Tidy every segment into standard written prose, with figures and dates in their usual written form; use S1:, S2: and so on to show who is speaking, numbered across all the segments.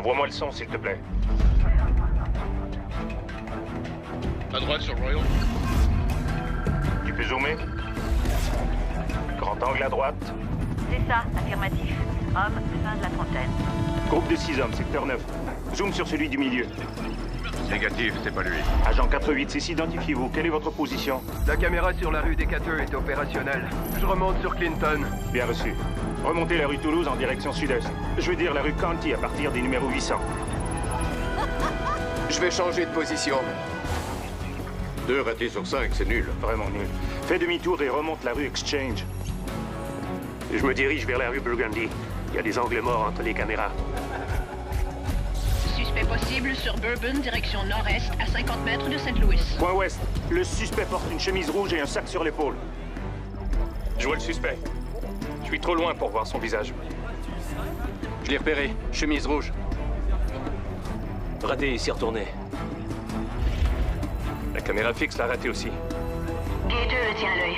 S1: Envoie-moi le son, s'il te plaît.
S2: À droite sur Royal.
S1: Tu peux zoomer? Grand angle à droite.
S3: C'est ça, affirmatif. Homme, fin de la trentaine.
S1: Groupe de 6 hommes, secteur 9. Zoom sur celui du milieu.
S2: Négatif, c'est pas lui.
S1: Agent 486, identifiez-vous. Quelle est votre position?
S4: La caméra sur la rue des Cateux est opérationnelle. Je remonte sur Clinton.
S1: Bien reçu. Remontez la rue Toulouse en direction sud-est. Je veux dire la rue Canty à partir des numéros 800.
S4: Je vais changer de position.
S2: 2 ratés sur 5, c'est nul.
S1: Vraiment nul. Fais demi-tour et remonte la rue Exchange.
S5: Je me dirige vers la rue Burgundy. Il y a des angles morts entre les caméras.
S6: Suspect possible sur Bourbon, direction nord-est, à 50 mètres de Saint-Louis.
S1: Coin ouest. Le suspect porte une chemise rouge et un sac sur l'épaule.
S7: Je vois le suspect. Je suis trop loin pour voir son visage.
S5: Je l'ai repéré. Chemise rouge. Raté, il s'est retourné.
S7: La caméra fixe l'a raté aussi.
S3: Gator tient l'œil.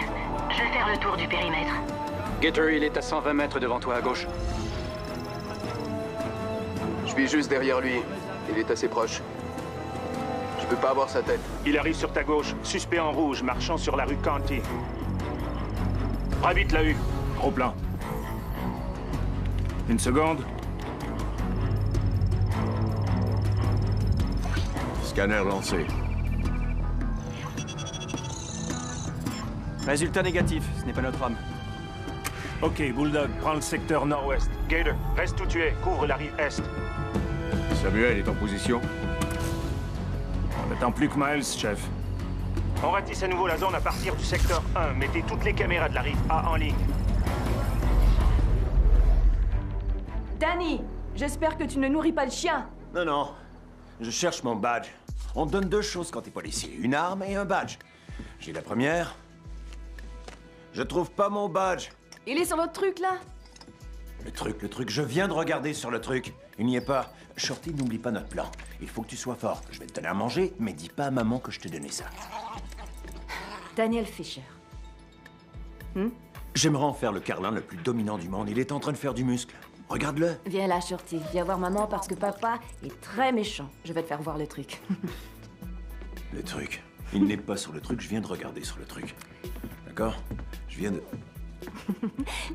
S3: Je vais faire le tour du périmètre.
S5: Gator, il est à 120 mètres devant toi à gauche.
S4: Je suis juste derrière lui. Il est assez proche. Je peux pas voir sa tête.
S1: Il arrive sur ta gauche. Suspect en rouge, marchant sur la rue Canty. Très vite la U. Gros plan. Une seconde.
S2: Scanner lancé.
S8: Résultat négatif, ce n'est pas notre homme.
S1: Ok, Bulldog, prends le secteur nord-ouest. Gator, reste où tu es. Couvre la rive est.
S2: Samuel est en position.
S1: On n'attend plus que Miles, chef. On ratisse à nouveau la zone à partir du secteur 1. Mettez toutes les caméras de la rive A en ligne.
S9: Danny, j'espère que tu ne nourris pas le chien.
S8: Non, non. Je cherche mon badge. On te donne 2 choses quand t'es policier. Une arme et un badge. J'ai la première. Je trouve pas mon badge.
S9: Il est sur votre truc, là?
S8: Le truc, je viens de regarder sur le truc. Il n'y est pas. Shorty, n'oublie pas notre plan. Il faut que tu sois fort. Je vais te donner à manger, mais dis pas à maman que je t'ai donné ça.
S9: Daniel Fisher.
S8: J'aimerais en faire le carlin le plus dominant du monde. Il est en train de faire du muscle. Regarde-le.
S9: Viens là, Shorty. Viens voir maman parce que papa est très méchant. Je vais te faire voir le truc.
S8: Le truc. Il n'est pas sur le truc, je viens de regarder sur le truc. D'accord? Je viens de...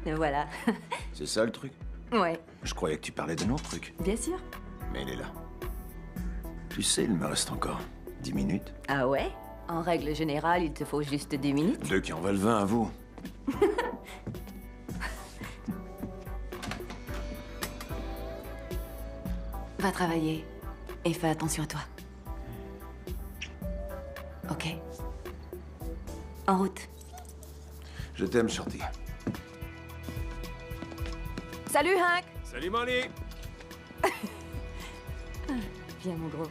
S9: Et voilà.
S8: C'est ça le truc?
S9: Ouais,
S8: Je croyais que tu parlais d'un autre truc.
S9: bien sûr.
S8: Mais il est là. Tu sais, il me reste encore 10 minutes.
S9: Ah ouais? En règle générale, il te faut juste 10 minutes.
S8: 2 qui en valent 20 à vous.
S9: Va travailler. Et fais attention à toi. Ok. En route.
S8: Je t'aime, Shorty.
S9: Salut, Hank!
S7: Salut, Molly!
S9: Viens, mon gros.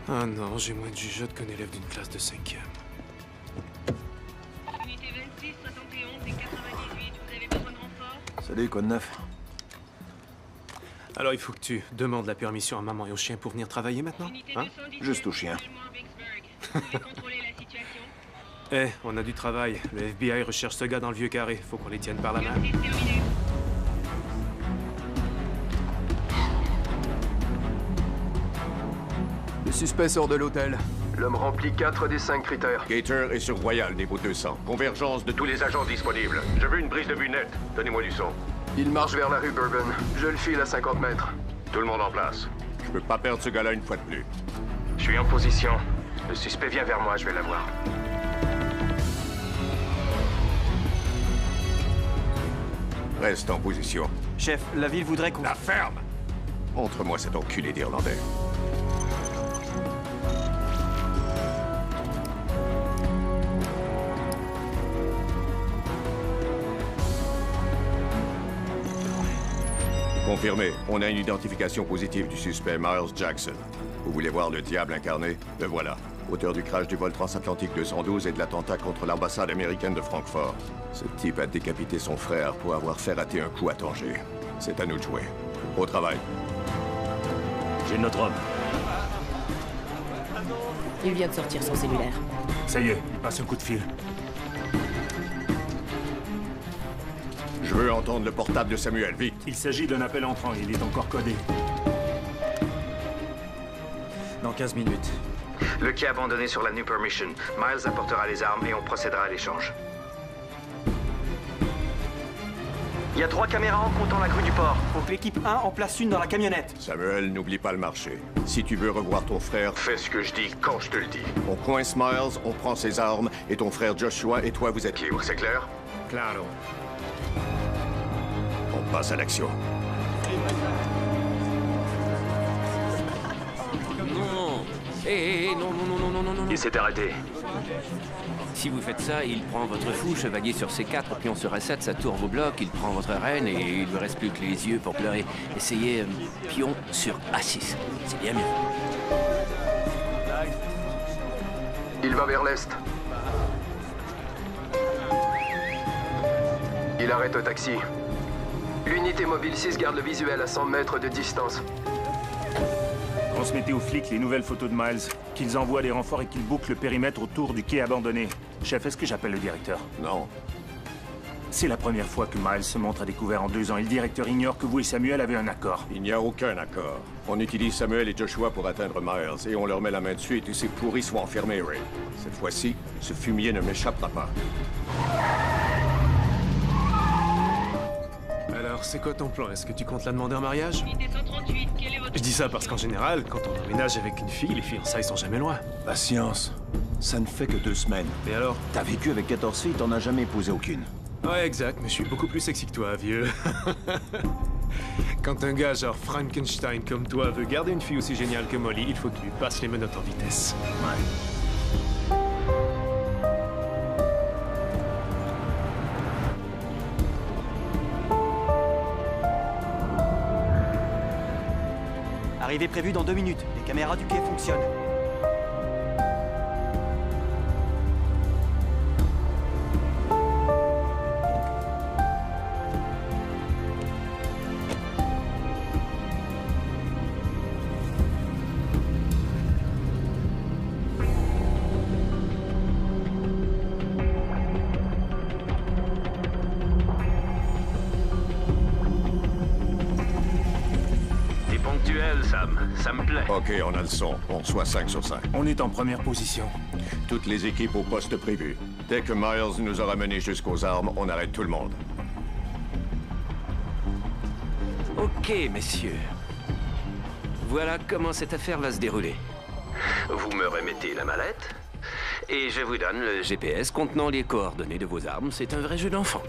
S7: Ah non, j'ai moins de jugeote qu'un élève d'une classe de 5e.
S6: Unité 26, 71 et 98, vous avez besoin de renfort?
S8: Salut, quoi de neuf?
S7: Alors, il faut que tu demandes la permission à maman et au chien pour venir travailler maintenant?
S6: Unité
S7: Hein?
S6: 217,
S8: Juste au chien.
S6: actuellement à Vicksburg. Vous pouvez contrôler la situation?
S7: Eh, on a du travail. Le FBI recherche ce gars dans le vieux carré. Faut qu'on les tienne par la main.
S6: Exercice terminé.
S4: Le suspect sort de l'hôtel. L'homme remplit 4 des 5 critères.
S2: Gator est sur Royal, niveau 200. Convergence de tous les agents disponibles. Je veux une brise de vue nette. Donnez-moi du son.
S4: Il marche vers la rue Bourbon. Je le file à 50 mètres.
S2: Tout le monde en place. Je peux pas perdre ce gars-là une fois de plus.
S5: Je suis en position. Le suspect vient vers moi, je vais l'avoir.
S2: Reste en position.
S8: Chef, la ville voudrait qu'on...
S2: La ferme! Montre-moi cet enculé d'Irlandais. Confirmé. On a une identification positive du suspect Miles Jackson. Vous voulez voir le diable incarné? Le voilà. Auteur du crash du vol transatlantique 212 et de l'attentat contre l'ambassade américaine de Francfort. Ce type a décapité son frère pour avoir fait rater un coup à Tanger. C'est à nous de jouer. Au travail.
S5: J'ai notre homme.
S9: Il vient de sortir son cellulaire.
S1: Ça y est, il passe un coup de fil.
S2: Je veux entendre le portable de Samuel, vite.
S1: Il s'agit d'un appel entrant, il est encore codé.
S10: Dans 15 minutes.
S11: Le quai abandonné sur la New Mission. Miles apportera les armes et on procédera à l'échange.
S12: Il y a 3 caméras en comptant la grue du port. Faut que l'équipe 1 en place une dans la camionnette.
S2: Samuel, n'oublie pas le marché. Si tu veux revoir ton frère, fais ce que je dis quand je te le dis. On coince Miles, on prend ses armes, et ton frère Joshua et toi, vous êtes libres, c'est clair?
S7: Claro.
S2: On passe à l'action.
S13: Non. Hé, non, non, non, non, non, non, non.
S5: Il s'est arrêté.
S13: Si vous faites ça, il prend votre fou, chevalier sur C4, pion sur A7, ça tourne au bloc, il prend votre reine et il lui reste plus que les yeux pour pleurer. Essayez pion sur A6. C'est bien mieux.
S4: Il va vers l'est. Il arrête au taxi. L'unité mobile 6 garde le visuel à 100 mètres de distance.
S1: Transmettez aux flics les nouvelles photos de Miles, qu'ils envoient des renforts et qu'ils bouclent le périmètre autour du quai abandonné. Chef, est-ce que j'appelle le directeur?
S2: Non.
S1: C'est la première fois que Miles se montre à découvert en 2 ans et le directeur ignore que vous et Samuel avez un accord.
S2: Il n'y a aucun accord. On utilise Samuel et Joshua pour atteindre Miles, et on leur met la main dessus et tous ces pourris sont enfermés, Ray. Cette fois-ci, ce fumier ne m'échappera pas.
S7: Alors, c'est quoi ton plan? Est-ce que tu comptes la demander en mariage?
S6: Unité 138, quel est votre...
S7: Je dis ça parce qu'en général, quand on emménage avec une fille, les fiançailles sont jamais loin.
S8: Patience. Ça ne fait que 2 semaines.
S7: Et alors?
S8: T'as vécu avec 14 filles, t'en as jamais épousé aucune.
S7: Ouais, exact, mais je suis beaucoup plus sexy que toi, vieux. Quand un gars genre Frankenstein comme toi veut garder une fille aussi géniale que Molly, il faut qu'il lui passe les menottes en vitesse.
S8: Ouais.
S12: Arrivée prévue dans 2 minutes. Les caméras du quai fonctionnent.
S11: Ça me plaît.
S2: Ok, on a le son. On reçoit 5 sur 5.
S1: On est en première position.
S2: Toutes les équipes au poste prévu. Dès que Miles nous aura menés jusqu'aux armes, on arrête tout le monde.
S13: Ok, messieurs. Voilà comment cette affaire va se dérouler. Vous me remettez la mallette et je vous donne le GPS contenant les coordonnées de vos armes. C'est un vrai jeu d'enfant.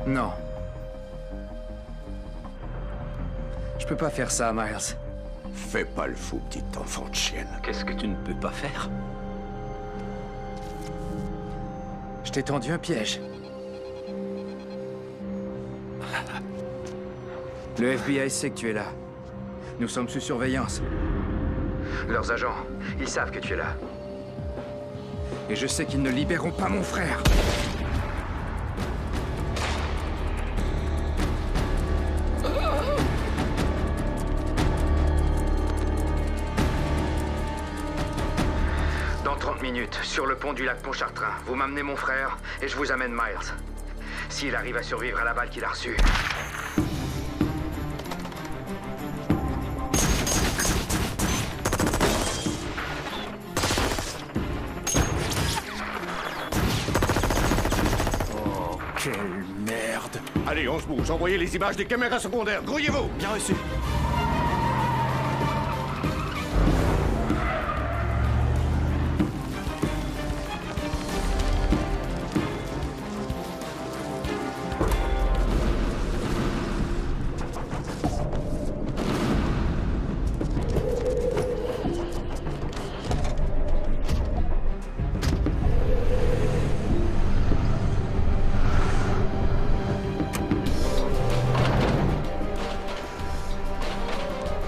S10: Non. Je peux pas faire ça, Miles.
S2: Fais pas le fou, petit enfant de chienne.
S13: Qu'est-ce que tu ne peux pas faire?
S10: Je t'ai tendu un piège. Le FBI sait que tu es là. Nous sommes sous surveillance.
S11: Leurs agents, ils savent que tu es là.
S10: Et je sais qu'ils ne libéreront pas mon frère.
S11: Dans 30 minutes, sur le pont du lac Pontchartrain, vous m'amenez mon frère et je vous amène Miles. S'il arrive à survivre à la balle qu'il a reçue.
S2: Oh, quelle merde! Allez, on se bouge. Envoyez les images des caméras secondaires. Grouillez-vous!
S12: Bien reçu.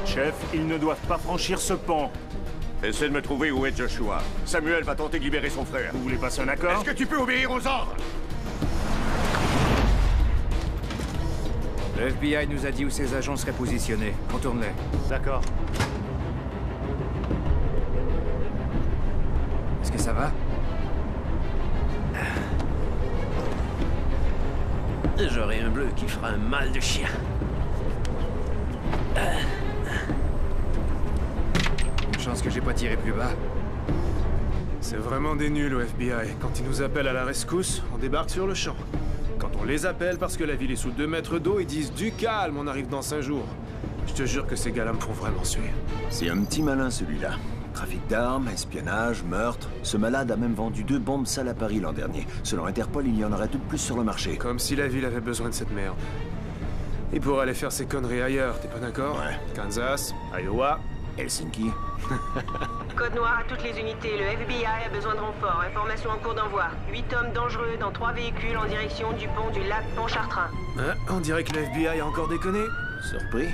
S1: Chef, ils ne doivent pas franchir ce pont.
S2: Essaie de me trouver où est Joshua. Samuel va tenter de libérer son frère.
S1: Vous voulez passer un accord?
S2: Est-ce que tu peux obéir aux ordres?
S10: Le FBI nous a dit où ses agents seraient positionnés. Contourne-les.
S1: D'accord.
S10: Est-ce que ça va?
S13: J'aurai un bleu qui fera un mal de chien.
S10: chance que j'ai pas tiré plus bas.
S7: C'est vraiment des nuls au FBI. Quand ils nous appellent à la rescousse, on débarque sur le champ. Quand on les appelle parce que la ville est sous 2 mètres d'eau, ils disent du calme, on arrive dans 5 jours. Je te jure que ces gars-là me font vraiment suer.
S8: C'est un petit malin celui-là. Trafic d'armes, espionnage, meurtre. Ce malade a même vendu 2 bombes sales à Paris l'an dernier. Selon Interpol, il y en aurait tout de plus sur le marché.
S7: Comme si la ville avait besoin de cette merde. Il pourrait aller faire ses conneries ailleurs, t'es pas d'accord?
S8: Ouais.
S7: Kansas, Iowa,
S8: Helsinki.
S6: Code noir à toutes les unités. Le FBI a besoin de renfort. Information en cours d'envoi. 8 hommes dangereux dans 3 véhicules en direction du pont du lac Pontchartrain.
S7: Hein? On dirait que le FBI a encore déconné.
S8: Surpris?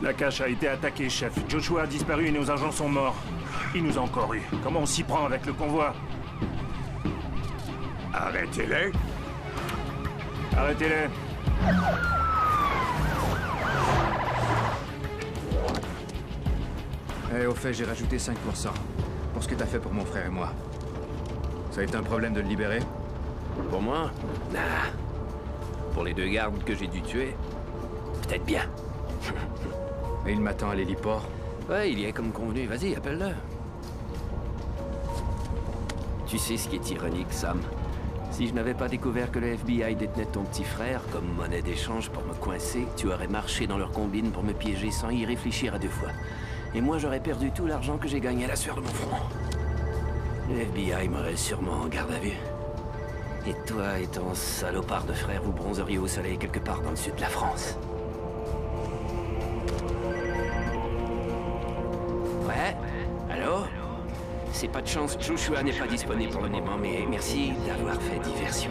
S1: La cache a été attaquée, chef. Joshua a disparu et nos agents sont morts. Il nous a encore eu. Comment on s'y prend avec le convoi?
S2: Arrêtez-les.
S1: Arrêtez-les.
S10: Eh, au fait, j'ai rajouté 5% pour ce que t'as fait pour mon frère et moi. Ça a été un problème de le libérer?
S13: Pour moi? Nah. Pour les 2 gardes que j'ai dû tuer? Peut-être bien.
S10: Et il m'attend à l'héliport?
S13: Ouais, il y est comme convenu. Vas-y, appelle-le. Tu sais ce qui est ironique, Sam? Si je n'avais pas découvert que le FBI détenait ton petit frère comme monnaie d'échange pour me coincer, tu aurais marché dans leur combine pour me piéger sans y réfléchir à 2 fois. Et moi, j'aurais perdu tout l'argent que j'ai gagné à la sueur de mon front. Le FBI m'aurait sûrement en garde à vue. Et toi et ton salopard de frère, vous bronzeriez au soleil quelque part dans le sud de la France. Ouais? Allô? C'est pas de chance, Joshua n'est pas disponible pour le moment, mais merci d'avoir fait diversion.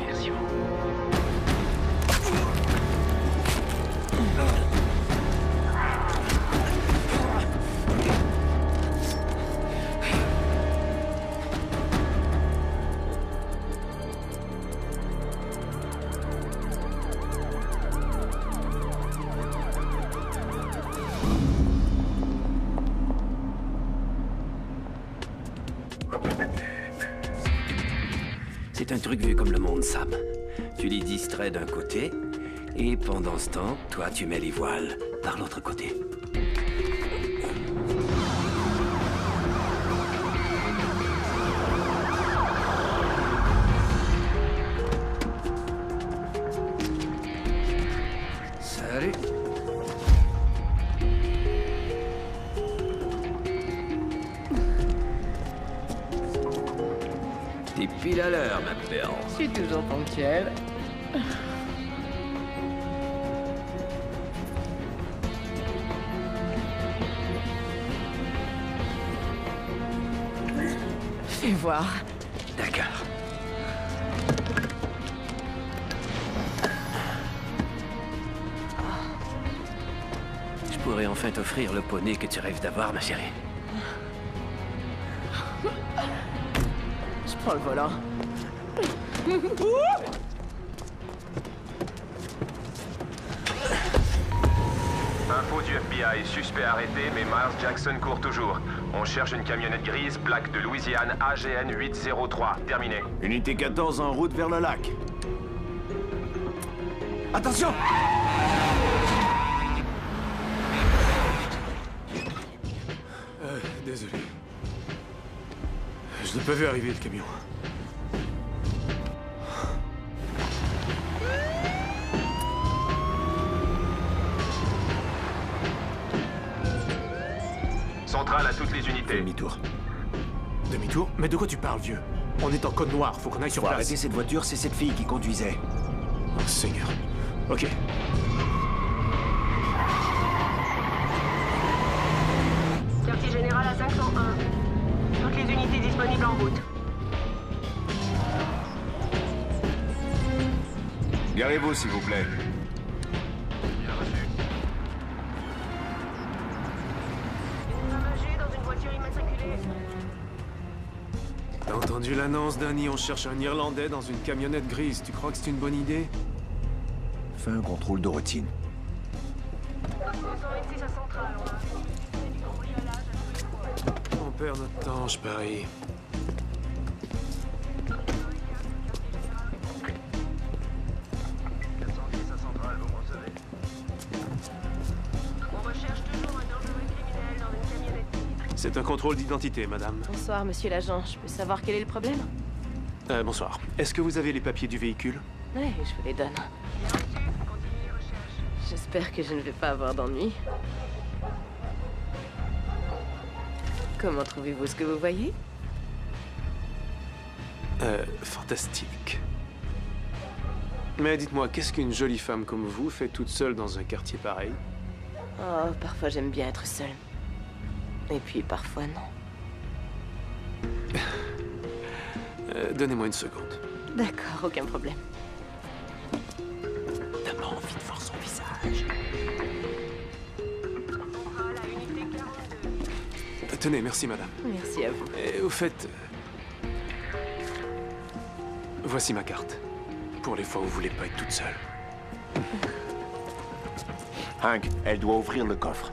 S13: C'est un truc vu comme le monde, Sam. Tu les distrais d'un côté, et pendant ce temps, toi, tu mets les voiles par l'autre côté. Salut. T'es pile à l'heure, ma belle.
S14: Je suis toujours ponctuel. Fais voir.
S13: D'accord. Je pourrais enfin t'offrir le poney que tu rêves d'avoir, ma chérie.
S14: Je prends le volant.
S15: Info du FBI, suspect arrêté, mais Miles Jackson court toujours. On cherche une camionnette grise, plaque de Louisiane, AGN 803. Terminé.
S8: Unité 14 en route vers le lac. Attention!
S7: Désolé. Je l'ai pas vu arriver, le camion.
S15: Centrale à toutes les unités.
S8: Demi-tour.
S7: Demi-tour? Mais de quoi tu parles, vieux? On est en code noir, faut qu'on aille sur
S8: Faut
S7: place.
S8: arrêter cette voiture, c'est cette fille qui conduisait.
S7: Oh, Seigneur. Ok.
S6: Quartier général à 501. Toutes les unités disponibles en route.
S2: Garez-vous, s'il vous plaît.
S7: T'as entendu l'annonce, Danny? On cherche un Irlandais dans une camionnette grise. Tu crois que c'est une bonne idée?
S8: Fais un contrôle de routine.
S7: On perd notre temps, je parie.
S16: C'est un contrôle d'identité, madame.
S14: Bonsoir, monsieur l'agent. Je peux savoir quel est le problème?
S16: Bonsoir. Est-ce que vous avez les papiers du véhicule?
S14: Oui, je vous les donne. J'espère que je ne vais pas avoir d'ennui. Comment trouvez-vous ce que vous voyez?
S16: Fantastique. Mais dites-moi, qu'est-ce qu'une jolie femme comme vous fait toute seule dans un quartier pareil?
S14: Oh, parfois j'aime bien être seule. Et puis parfois non.
S16: Donnez-moi une seconde.
S14: D'accord, aucun problème.
S8: T'as pas envie de voir son visage?
S16: Tenez, merci madame.
S14: Merci à vous.
S16: Et au fait... voici ma carte. Pour les fois où vous voulez pas être toute seule.
S8: Hank, elle doit ouvrir le coffre.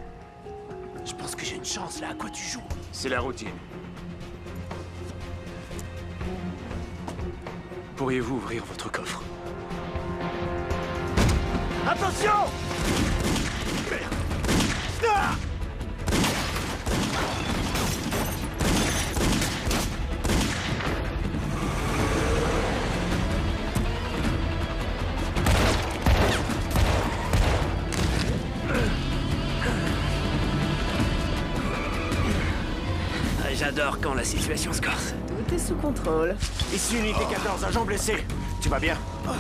S8: Je pense que j'ai une chance là, à quoi tu joues? C'est la routine.
S16: Pourriez-vous ouvrir votre coffre?
S8: Attention! Merde! Ah!
S13: J'adore quand la situation se corse.
S14: Tout est sous contrôle.
S8: Ici, unité 14, agent blessé. Tu vas bien? Où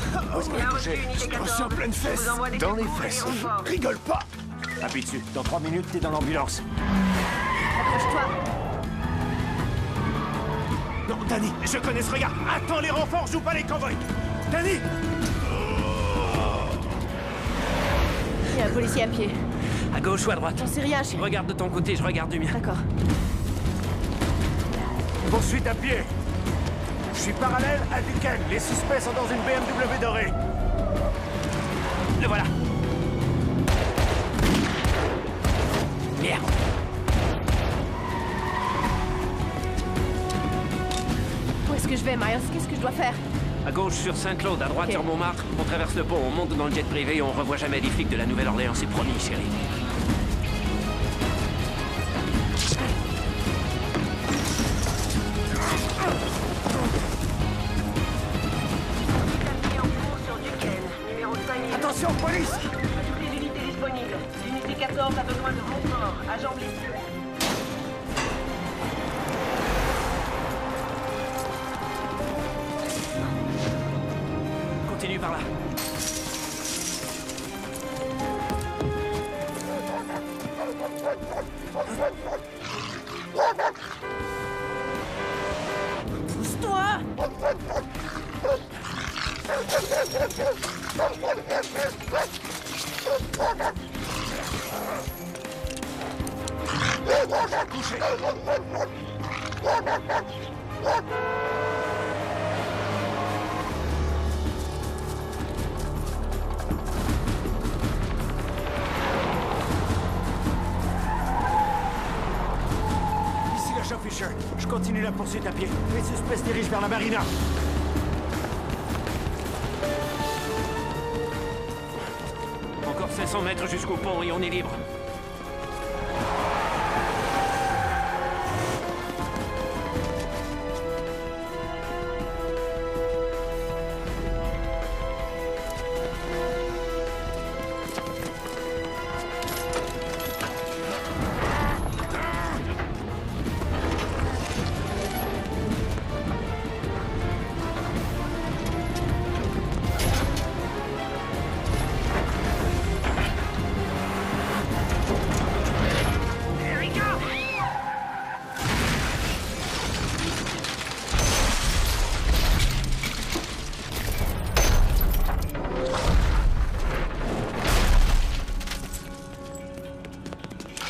S8: est-ce qu'on est touché? Je te reçois en pleine fesse. Dans les fesses. Rigole pas. Appuie dessus. Dans 3 minutes, t'es dans l'ambulance.
S14: Accroche-toi.
S8: Non, Danny, je connais ce regard. Attends les renforts, joue pas les convois. Danny!
S14: Il y a un policier à pied.
S13: À gauche ou à droite?
S14: J'en sais rien, chérie.
S13: Regarde de ton côté, je regarde du mien.
S14: D'accord.
S8: Poursuite à pied. Je suis parallèle à Duquesne. Les suspects sont dans une BMW dorée.
S13: Le voilà. Merde.
S14: Où est-ce que je vais, Miles? Qu'est-ce que je dois faire?
S13: À gauche sur Saint-Claude, à droite
S14: Ok.
S13: sur Montmartre. On traverse le pont, on monte dans le jet privé et on revoit jamais les flics de la Nouvelle-Orléans, c'est promis, chérie.
S8: Attention, police!
S6: Toutes les unités disponibles. L'unité 14 a besoin de renfort. Agent blessé.
S13: Continue par là.
S14: Pousse-toi!
S8: Ici l'agent Fisher. Je continue la poursuite à pied. Les suspects se dirigent vers la marina.
S13: Encore 500 mètres jusqu'au pont et on est libre.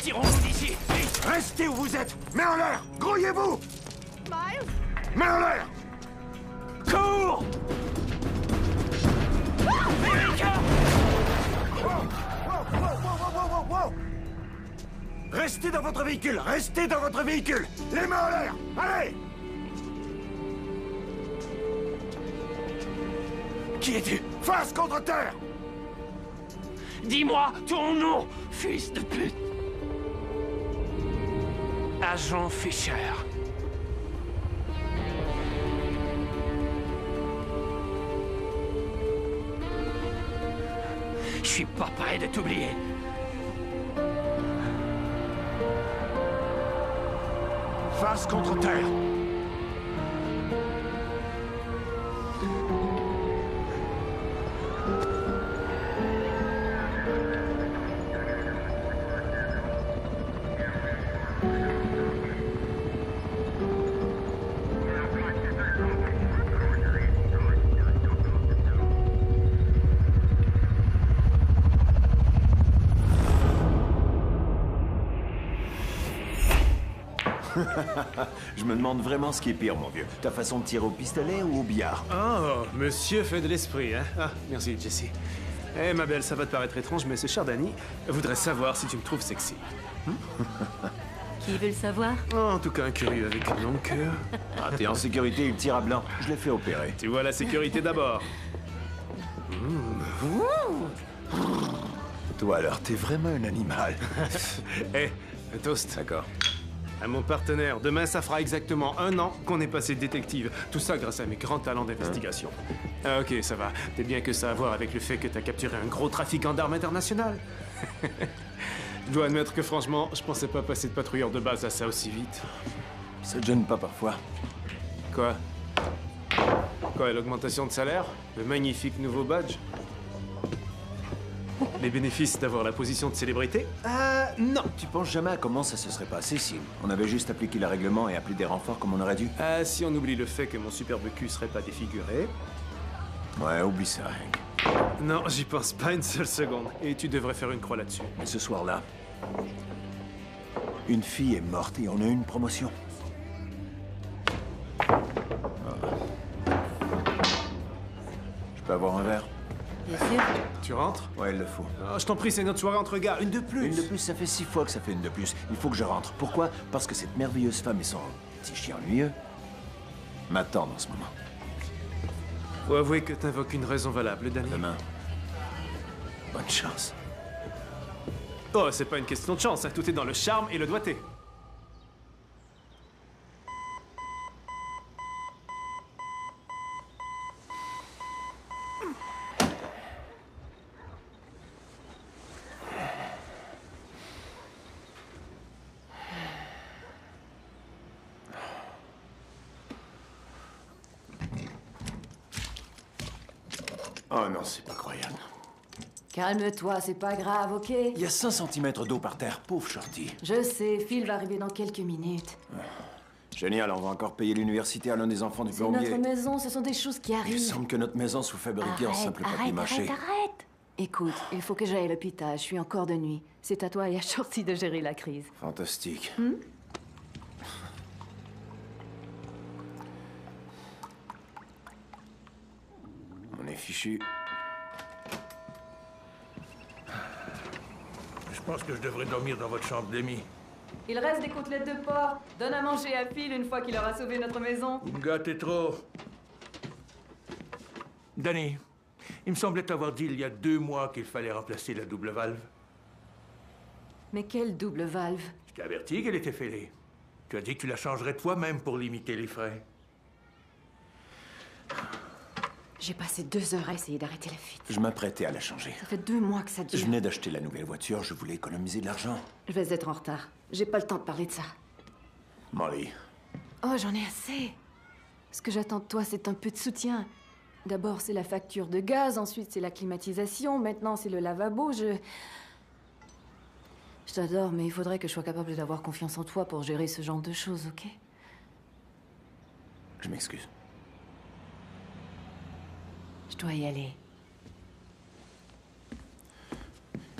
S13: Tirons-nous d'ici.
S8: Restez où vous êtes. Main en l'air. Grouillez-vous.
S14: Miles?
S8: Main en l'air. Cours. Restez dans votre véhicule. Restez dans votre véhicule. Les mains en l'air. Allez. Qui es-tu? Face contre terre.
S13: Dis-moi ton nom, fils de pute. Agent Fisher. Je suis pas prêt de t'oublier.
S8: Face contre terre. Je me demande vraiment ce qui est pire, mon vieux. Ta façon de tirer au pistolet ou au billard?
S7: Oh, monsieur fait de l'esprit, hein? Ah, merci, Jesse. Eh, ma belle, ça va te paraître étrange, mais ce cher Danny voudrait savoir si tu me trouves sexy.
S17: Qui veut le savoir?
S7: Oh, en tout cas, un curieux avec un long cœur.
S8: Ah, t'es en sécurité, il tire à blanc. Je l'ai fait opérer.
S7: Tu vois la sécurité d'abord.
S8: Toi, alors, t'es vraiment un animal.
S7: Eh, un toast.
S8: D'accord.
S7: À mon partenaire, demain, ça fera exactement 1 an qu'on est passé détective. Tout ça grâce à mes grands talents d'investigation. Ah, ok, ça va. T'es bien que ça a à voir avec le fait que t'as capturé un gros trafiquant d'armes international. Je dois admettre que franchement, je pensais pas passer de patrouilleur de base à ça aussi vite.
S8: Ça te gêne pas parfois?
S7: Quoi? Quoi, l'augmentation de salaire? Le magnifique nouveau badge? Les bénéfices d'avoir la position de célébrité?
S8: Non. Tu penses jamais à comment ça se serait passé si on avait juste appliqué le règlement et appelé des renforts comme on aurait dû?
S7: Si on oublie le fait que mon superbe cul serait pas défiguré.
S8: Ouais, oublie ça, Hank.
S7: Non, j'y pense pas une seule seconde. Et tu devrais faire une croix là-dessus.
S8: Mais ce soir-là, une fille est morte et on a eu une promotion. Je peux avoir un verre?
S17: Bien sûr.
S7: Tu rentres?
S8: Ouais, il le faut.
S7: Oh, je t'en prie, c'est notre soirée entre gars. Une de plus.
S8: Une de plus, ça fait 6 fois que ça fait une de plus. Il faut que je rentre. Pourquoi? Parce que cette merveilleuse femme et son petit chien ennuyeux m'attendent en ce moment.
S7: Faut avouer que t'invoques une raison valable, Danny.
S8: Demain. Bonne chance.
S7: Oh, c'est pas une question de chance, hein. Tout est dans le charme et le doigté.
S8: Oh non, c'est pas croyable.
S9: Calme-toi, c'est pas grave, ok?
S8: Il y a 5 cm d'eau par terre, pauvre Shorty.
S9: Je sais, Phil va arriver dans quelques minutes.
S8: Génial, on va encore payer l'université à l'un des enfants du
S9: C'est
S8: plombier.
S9: notre maison, ce sont des choses qui arrivent.
S8: Il semble que notre maison soit fabriquée en simple papier mâché.
S9: Arrête. Écoute, il faut que j'aille à l'hôpital, je suis encore de nuit. C'est à toi et à Shorty de gérer la crise.
S8: Fantastique. On est fichu.
S18: Je pense que je devrais dormir dans votre chambre, Demi.
S9: Il reste des côtelettes de porc. Donne à manger à Phil une fois qu'il aura sauvé notre maison.
S18: Vous me gâtez trop. Danny, il me semblait t'avoir dit il y a 2 mois qu'il fallait remplacer la double valve.
S9: Mais quelle double valve?
S18: Je t'ai averti qu'elle était fêlée. Tu as dit que tu la changerais toi-même pour limiter les frais.
S9: J'ai passé 2 heures à essayer d'arrêter la fuite.
S8: Je m'apprêtais à la changer.
S9: Ça fait 2 mois que ça dure.
S8: Je venais d'acheter la nouvelle voiture, je voulais économiser de l'argent.
S9: Je vais être en retard. J'ai pas le temps de parler de ça.
S8: Molly.
S9: Oh, j'en ai assez. Ce que j'attends de toi, c'est un peu de soutien. D'abord, c'est la facture de gaz, ensuite, c'est la climatisation, maintenant, c'est le lavabo. Je t'adore, mais il faudrait que je sois capable d'avoir confiance en toi pour gérer ce genre de choses, ok?
S8: Je m'excuse.
S9: Je dois y aller.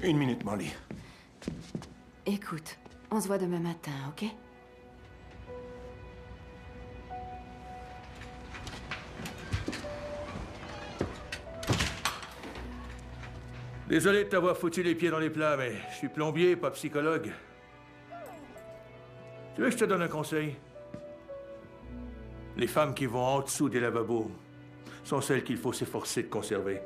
S8: 1 minute, Molly.
S9: Écoute, on se voit demain matin, ok?
S18: Désolé de t'avoir foutu les pieds dans les plats, mais je suis plombier, pas psychologue. Tu veux que je te donne un conseil? Les femmes qui vont en dessous des lavabos sont celles qu'il faut s'efforcer de conserver.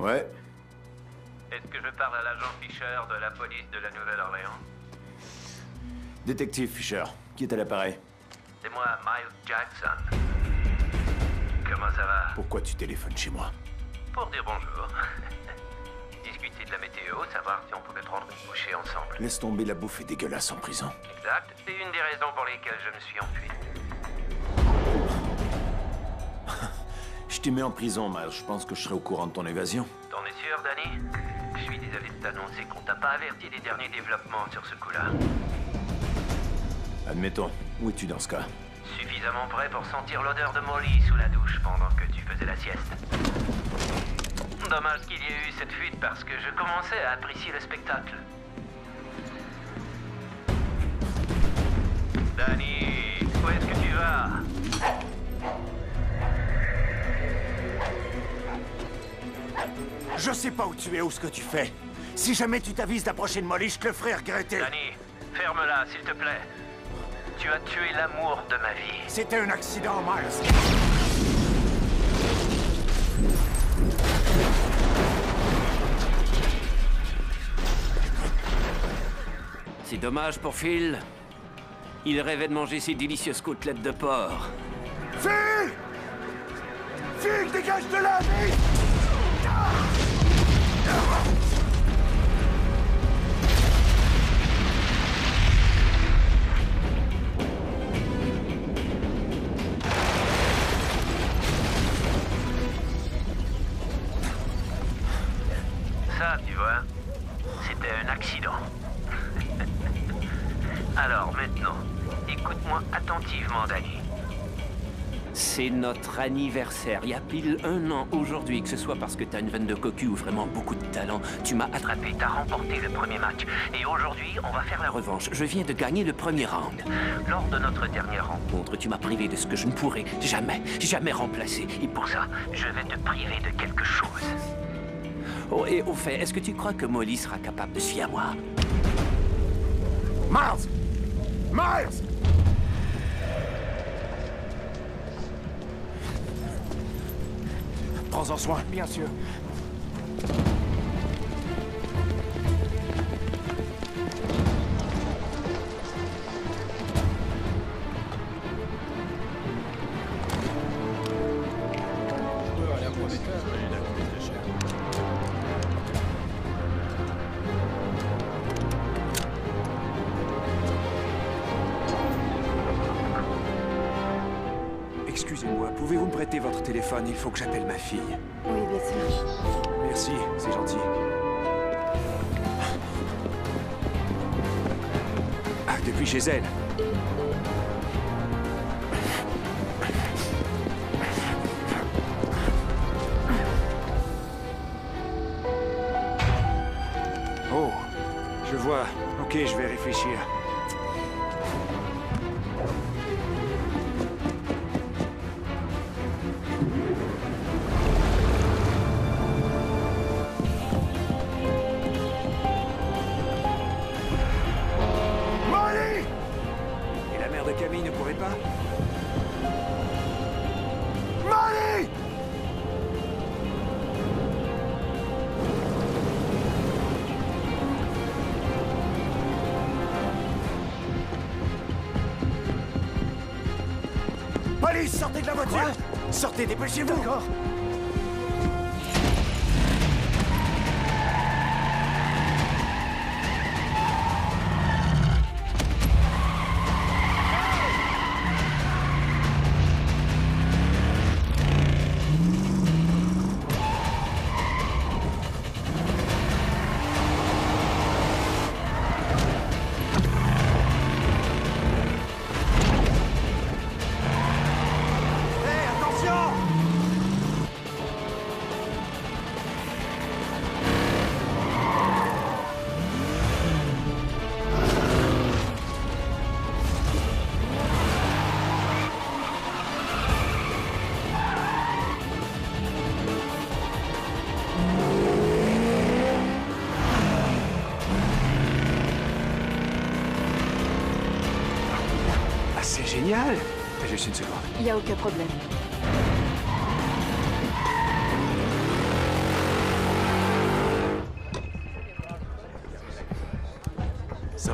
S8: Ouais.
S13: Est-ce que je parle à l'agent Fisher de la police de la Nouvelle-Orléans?
S8: Détective Fisher, qui est à l'appareil?
S13: C'est moi, Miles Jackson. Comment ça va?
S8: Pourquoi tu téléphones chez moi?
S13: Pour dire bonjour. Discuter de la météo, savoir si on pouvait prendre une bouchée ensemble.
S8: Laisse tomber, la bouffe est dégueulasse en prison.
S13: Exact. C'est une des raisons pour lesquelles je me suis enfui.
S8: Je t'ai mis en prison, Miles. Je pense que je serai au courant de ton évasion.
S13: T'en es sûr, Danny? Je suis désolé de t'annoncer qu'on t'a pas averti des derniers développements sur ce coup-là.
S8: Admettons. Où es-tu dans ce cas?
S13: Suffisamment prêt pour sentir l'odeur de Molly sous la douche pendant que tu faisais la sieste. Dommage qu'il y ait eu cette fuite parce que je commençais à apprécier le spectacle. Danny, où est-ce que tu vas?
S8: Je sais pas où tu es ou ce que tu fais. Si jamais tu t'avises d'approcher de Molly, je te le ferai regretter.
S13: Danny, ferme-la, s'il te plaît. Tu as tué l'amour de ma vie.
S8: C'était un accident, Miles.
S13: C'est dommage pour Phil. Il rêvait de manger ses délicieuses côtelettes de porc.
S8: Phil! Phil, dégage de là, vite!
S13: Ça, tu vois, c'était un accident. Alors maintenant, écoute-moi attentivement, Danny. C'est notre anniversaire. Il y a pile 1 an aujourd'hui, que ce soit parce que t'as une veine de cocu ou vraiment beaucoup de talent. Tu m'as attrapé, t'as remporté le premier match. Et aujourd'hui, on va faire la revanche. Je viens de gagner le premier round. Lors de notre dernière rencontre, tu m'as privé de ce que je ne pourrais jamais remplacer. Et pour ça, je vais te priver de quelque chose. Oh, et au fait, est-ce que tu crois que Molly sera capable de se fier à moi?
S8: Miles! Miles! Prends-en soin. Bien sûr.
S10: Excusez-moi, pouvez-vous me prêter votre téléphone? Il faut que j'appelle ma fille.
S9: Oui, bien sûr.
S10: Merci, c'est gentil. Ah, depuis chez elle. Oh, je vois. Ok, je vais réfléchir. Camille ne pourrait pas?
S8: Molly! Police, sortez de la voiture! Quoi? Sortez, dépêchez-vous! D'accord.
S10: C'est génial! Juste une seconde.
S9: Il n'y a aucun problème. Il n'y a aucun problème.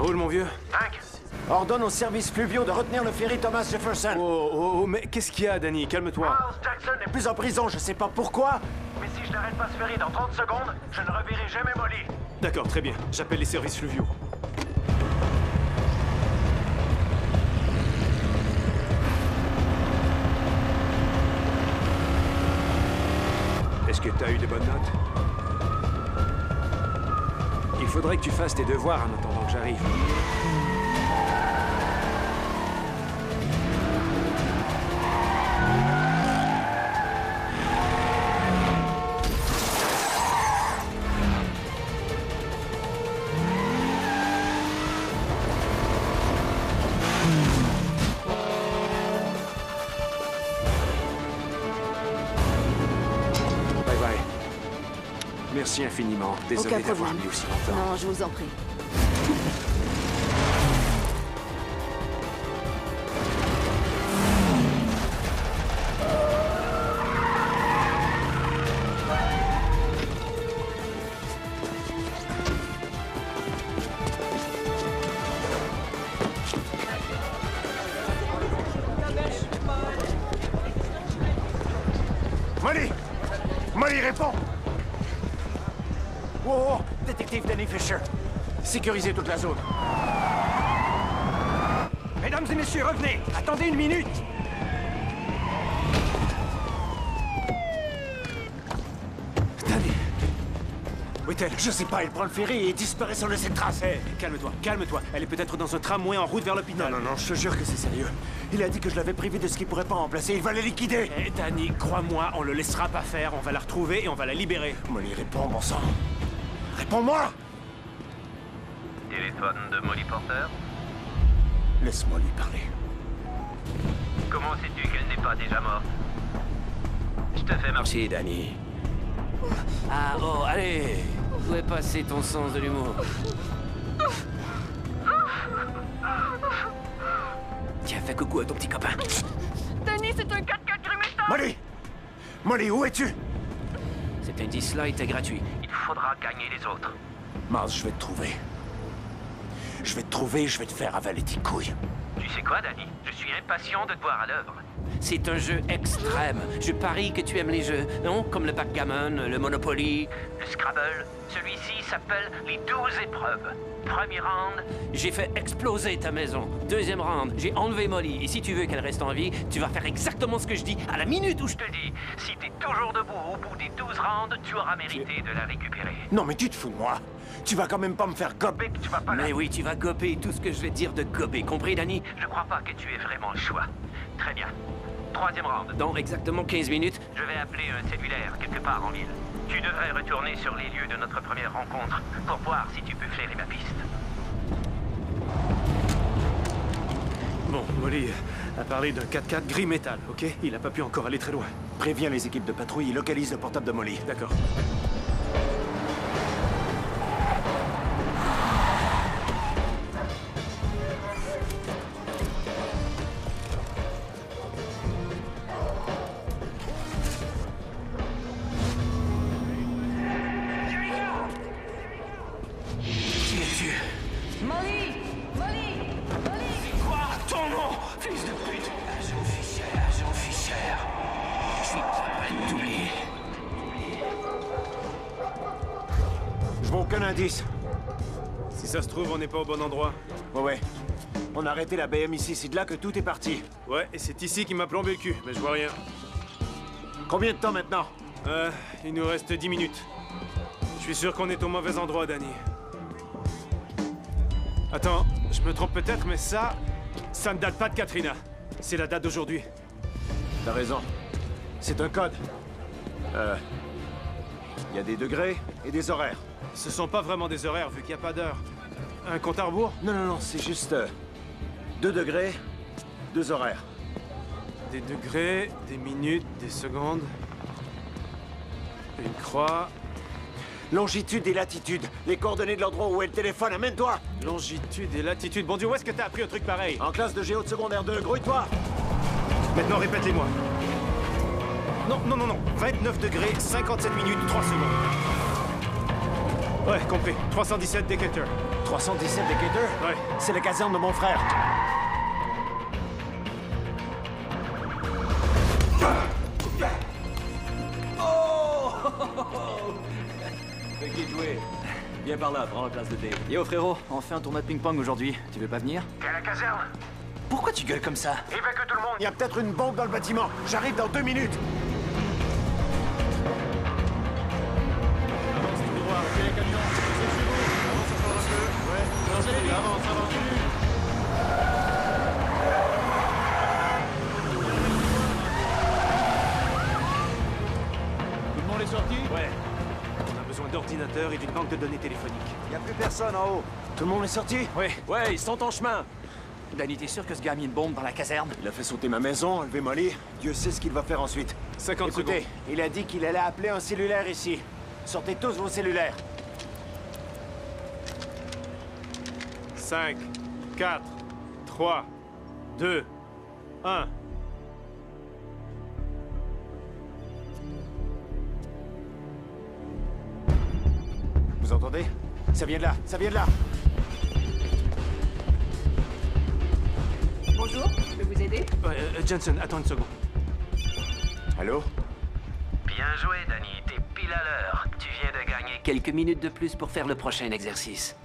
S16: roule, mon vieux?
S8: Hank, ordonne aux services fluviaux de retenir le ferry Thomas Jefferson.
S16: Oh, mais qu'est-ce qu'il y a, Danny? Calme-toi.
S8: Miles Jackson n'est plus en prison, je sais pas pourquoi.
S15: Mais si je n'arrête pas ce ferry dans 30 secondes, je ne reverrai jamais Molly.
S16: D'accord, très bien. J'appelle les services fluviaux. Est-ce que t'as eu des bonnes notes? Il faudrait que tu fasses tes devoirs en attendant que j'arrive. Bye bye. Merci infiniment. Désolé
S9: Aucun
S16: d'avoir
S9: problème.
S16: mis aussi longtemps.
S9: Non, je vous en prie.
S8: Molly! Molly, réponds! Oh, détective Danny Fisher. Sécurisez toute la zone.
S12: Mesdames et messieurs, revenez! Attendez une minute!
S8: Danny! Où est-elle? Je sais pas, elle prend le ferry et disparaît sans laisser de traces.
S16: Hé, calme-toi, calme-toi. Elle est peut-être dans un tramway en route vers l'hôpital.
S8: Non, je te jure que c'est sérieux. Il a dit que je l'avais privé de ce qu'il pourrait pas remplacer. Il va les liquider.
S16: Hé, Danny, crois-moi, on le laissera pas faire. On va la retrouver et on va la libérer.
S8: Molly, réponds, bon sang. Réponds-moi!
S15: Téléphone de Molly Porter.
S8: Laisse-moi lui parler.
S15: Comment sais-tu qu'elle n'est pas déjà morte? Je te fais
S13: Merci, Danny. Ah, oh, allez! Où est passé ton sens de l'humour? Tiens, fais coucou à ton petit copain.
S3: Danny, c'est un 4x4 gris-métal!
S8: Molly! Molly, où es-tu?
S13: C'était 10 là, il était gratuit.
S15: Il faudra gagner les autres.
S8: Mars, je vais te trouver. Je vais te trouver et je vais te faire avaler tes couilles.
S15: Tu sais quoi, Danny? Je suis impatient de te voir à l'œuvre.
S13: C'est un jeu extrême. Je parie que tu aimes les jeux, non? Comme le backgammon, le Monopoly.
S15: Le Scrabble. Celui-ci s'appelle les 12 épreuves. Premier round.
S13: J'ai fait exploser ta maison. Deuxième round, j'ai enlevé Molly. Et si tu veux qu'elle reste en vie, tu vas faire exactement ce que je dis à la minute où je te
S15: Je te dis, si t'es toujours debout au bout des 12 rounds, tu auras mérité de la récupérer.
S8: Non, mais tu te fous de moi. Tu vas quand même pas me faire gober.
S15: Tu vas pas
S13: Mais oui, tu vas gober tout ce que je vais te dire de gober. Compris, Danny?
S15: Je crois pas que tu aies vraiment le choix. Très bien. Troisième round.
S13: Dans exactement 15 minutes,
S15: Je vais appeler un cellulaire quelque part en ville. Tu devrais retourner sur les lieux de notre première rencontre pour voir si tu peux flairer ma piste.
S16: Bon, Molly a parlé d'un 4x4 gris métal, ok? Il a pas pu encore aller très loin.
S8: Préviens les équipes de patrouille et localise le portable de Molly.
S16: D'accord.
S3: Molly! Molly! Molly!
S15: Quoi? Ton nom, fils de pute! Agent Fisher. Je suis prêt de t'oublier.
S8: Je vois aucun indice.
S16: Si ça se trouve, on n'est pas au bon endroit.
S8: Ouais. On a arrêté la BM ici, c'est de là que tout est parti.
S16: Ouais, et c'est ici qui m'a plombé le cul, mais je vois rien.
S8: Combien de temps maintenant?
S16: Il nous reste 10 minutes. Je suis sûr qu'on est au mauvais endroit, Danny. Attends, je me trompe peut-être, mais ça ne date pas de Katrina. C'est la date d'aujourd'hui.
S8: T'as raison. C'est un code. Il y a des degrés et des horaires.
S16: Ce sont pas vraiment des horaires, vu qu'il n'y a pas d'heure. Un compte à rebours?
S8: Non, c'est juste 2 degrés, 2 horaires.
S16: Des degrés, des minutes, des secondes. Une croix.
S8: Longitude et latitude. Les coordonnées de l'endroit où est le téléphone, amène-toi!
S16: Longitude et latitude. Bon Dieu, où est-ce que t'as appris un truc pareil?
S8: En classe de géo de secondaire 2, grouille-toi!
S16: Maintenant, répète-les-moi. Non. 29 degrés, 57 minutes, 3 secondes.
S7: Ouais, compris. 317 Decatur.
S8: 317 Decatur?
S7: Ouais.
S8: C'est la caserne de mon frère. Oh! Fais qui jouer? Viens par là, prends la place de Dave.
S12: Yo frérot, on fait un tournoi de ping-pong aujourd'hui. Tu veux pas venir?
S11: T'es à la caserne?
S12: Pourquoi tu gueules comme ça?
S11: Évacue tout le monde.
S8: Il y a peut-être une bombe dans le bâtiment. J'arrive dans 2 minutes.
S7: Tout le monde est sorti? Ouais. On a besoin d'ordinateurs et d'une banque de données téléphoniques.
S8: Il n'y a plus personne en haut. Tout le monde est sorti?
S12: Ouais.
S8: Ouais, ils sont en chemin.
S12: Danny, t'es sûr que ce gars a mis une bombe dans la caserne?
S8: Il a fait sauter ma maison, enlevé Molly. Dieu sait ce qu'il va faire ensuite.
S7: 50
S8: Écoutez,
S7: secondes.
S8: il a dit qu'il allait appeler un cellulaire ici. Sortez tous vos cellulaires.
S7: 5, 4, 3, 2, 1.
S8: Vous entendez? Ça vient de là, ça vient de là.
S6: Bonjour, je peux vous aider?
S7: Jensen, attends une seconde.
S8: Allô?
S13: Bien joué, Danny. T'es pile à l'heure. Tu viens de gagner quelques minutes de plus pour faire le prochain exercice.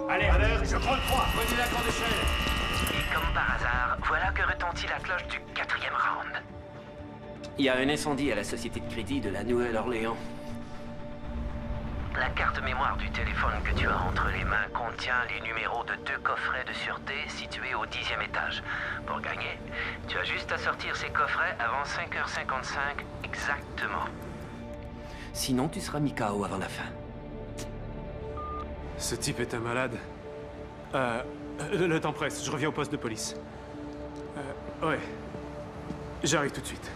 S1: Allez, je prends le 3. Prenez la grande échelle.
S13: Et comme par hasard, voilà que retentit la cloche du 4e round. Il y a un incendie à la société de crédit de la Nouvelle-Orléans. La carte mémoire du téléphone que tu as entre les mains contient les numéros de 2 coffrets de sûreté situés au 10e étage. Pour gagner, tu as juste à sortir ces coffrets avant 5h55 exactement. Sinon, tu seras mis KO avant la fin.
S7: Ce type est un malade. Le temps presse, je reviens au poste de police. Ouais. J'arrive tout de suite.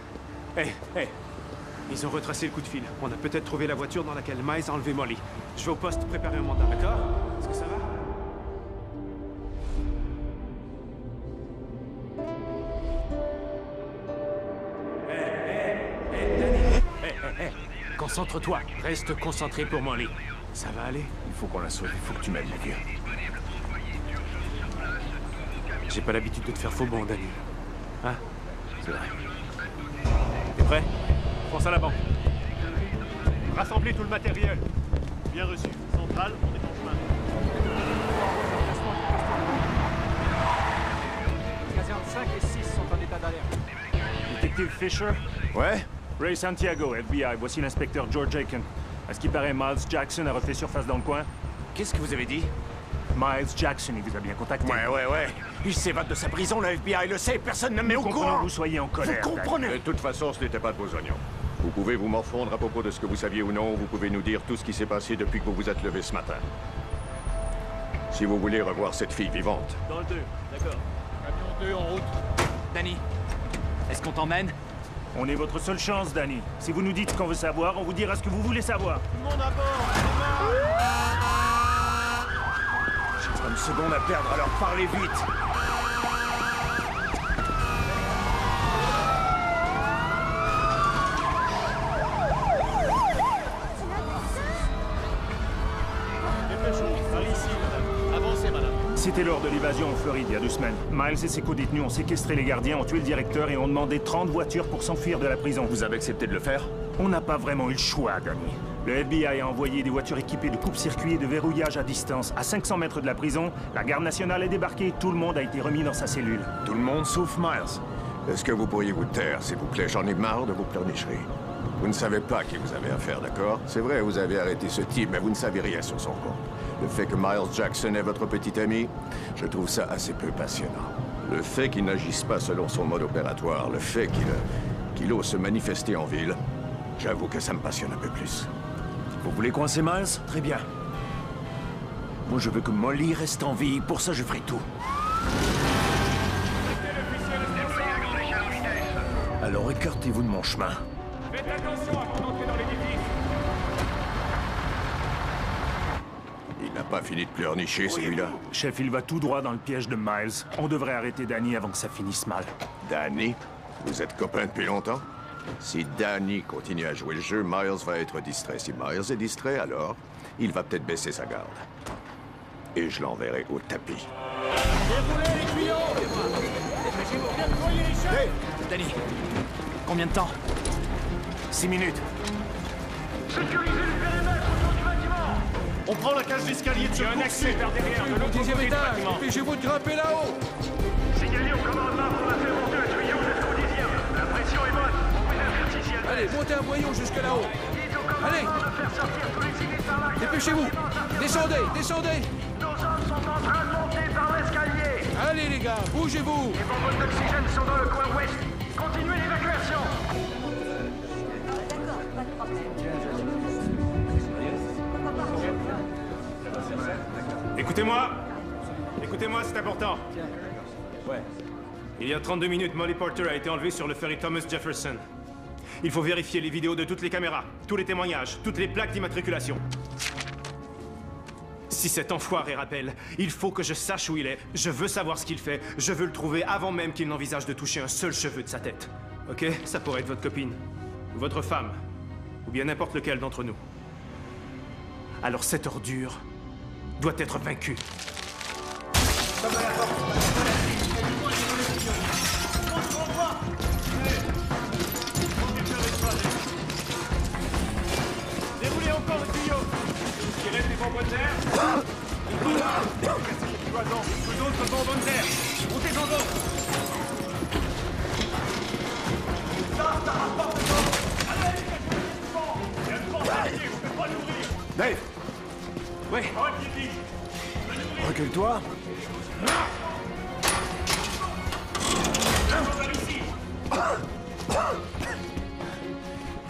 S7: Hey. Ils ont retracé le coup de fil. On a peut-être trouvé la voiture dans laquelle Miles a enlevé Molly. Je vais au poste préparer un mandat, d'accord? Est-ce que ça va? Hey. Concentre-toi. Reste concentré pour Molly. Ça va aller?
S8: Il faut qu'on la sauve, il faut que tu m'aides, mon vieux.
S7: J'ai pas l'habitude de te faire faux bon, Danny. Hein? C'est vrai. T'es prêt? Pense à la banque. Rassemblez tout le matériel. Bien reçu. Centrale, on est en chemin. Caserne 5 et 6 sont en état d'alerte.
S1: Détective Fisher?
S2: Ouais?
S1: Ray Santiago, FBI. Voici l'inspecteur George Aiken. À ce qui paraît, Miles Jackson a refait surface dans le coin.
S8: Qu'est-ce que vous avez dit?
S1: Miles Jackson, il vous a bien contacté.
S8: Ouais. Il s'évade de sa prison, la FBI le sait, personne ne met au courant.
S1: Vous soyez en colère.
S8: Vous comprenez?
S2: De toute façon, ce n'était pas de vos oignons. Vous pouvez vous morfondre à propos de ce que vous saviez ou non, vous pouvez nous dire tout ce qui s'est passé depuis que vous vous êtes levé ce matin. Si vous voulez revoir cette fille vivante.
S7: Dans le 2, d'accord. Camion 2 en route.
S12: Danny, est-ce qu'on t'emmène?
S1: On est votre seule chance, Danny. Si vous nous dites ce qu'on veut savoir, on vous dira ce que vous voulez savoir.
S7: Tout le monde à bord.
S8: J'ai pas une seconde à perdre, alors parlez vite.
S1: C'était lors de l'évasion en Floride, il y a 2 semaines. Miles et ses co-détenus ont séquestré les gardiens, ont tué le directeur et ont demandé 30 voitures pour s'enfuir de la prison.
S2: Vous avez accepté de le faire?
S1: On n'a pas vraiment eu le choix, Danny. Le FBI a envoyé des voitures équipées de coupe-circuit et de verrouillage à distance. À 500 mètres de la prison, la garde nationale est débarquée. Tout le monde a été remis dans sa cellule.
S2: Tout le monde sauf Miles. Est-ce que vous pourriez vous taire, s'il vous plaît? J'en ai marre de vos pleurnicheries. Vous ne savez pas à qui vous avez affaire, d'accord? C'est vrai, vous avez arrêté ce type, mais vous ne savez rien sur son compte. Le fait que Miles Jackson est votre petit ami, je trouve ça assez peu passionnant. Le fait qu'il n'agisse pas selon son mode opératoire, le fait qu'il ose se manifester en ville, j'avoue que ça me passionne un peu plus.
S8: Vous voulez coincer Miles? Très bien. Moi, je veux que Molly reste en vie. Pour ça, je ferai tout. Alors, écartez-vous de mon chemin.
S1: Faites attention avant d'entrer dans l'édifice.
S2: Il n'a pas fini de pleurnicher, celui-là.
S1: Chef, il va tout droit dans le piège de Miles. On devrait arrêter Danny avant que ça finisse mal.
S2: Danny? Vous êtes copains depuis longtemps? Si Danny continue à jouer le jeu, Miles va être distrait. Si Miles est distrait, alors il va peut-être baisser sa garde. Et je l'enverrai au tapis.
S12: Déroulez les tuyaux! Dépêchez-vous, bien nettoyer les chaînes! Danny, combien de temps?
S1: 6 minutes.
S12: Sécurisez le périmètre autour du bâtiment!
S1: On prend la cage d'escalier de ce
S12: un accès
S1: par derrière, de l'autre
S18: Deuxième
S1: côté du
S18: étage,
S1: bâtiment.
S18: dépêchez-vous de grimper là-haut.
S5: Signalé au commandement pour la faire monter un tuyau jusqu'au 10e. La pression est bonne. On vous avertit si elle
S18: Allez,
S5: baisse.
S18: montez un boyau jusque là-haut.
S5: Dites au commandement de faire sortir tous les civils par l'arrière.
S18: Dépêchez-vous. Descendez, descendez.
S5: Nos hommes sont en train de monter par l'escalier.
S18: Allez les gars, bougez-vous.
S5: Les bombes d'oxygène sont dans le coin ouest. Continuez l'évacuation.
S19: Écoutez-moi. Écoutez-moi, c'est important.
S7: Ouais.
S19: Il y a 32 minutes, Molly Porter a été enlevée sur le ferry Thomas Jefferson. Il faut vérifier les vidéos de toutes les caméras, tous les témoignages, toutes les plaques d'immatriculation. Si cet enfoiré rappelle, il faut que je sache où il est. Je veux savoir ce qu'il fait. Je veux le trouver avant même qu'il n'envisage de toucher un seul cheveu de sa tête. Ok? Ça pourrait être votre copine, ou votre femme, ou bien n'importe lequel d'entre nous. Alors cette ordure doit être vaincue.
S12: Déroulez encore le tuyau! Tirez des bombes de terre!
S19: D'autres bombes de terre! Montez en dos!
S12: Ça rapporte de l'eau! Allez, il y a une porte à pied, je peux pas l'ouvrir!
S8: Dave!
S19: Oui?
S8: Recule-toi.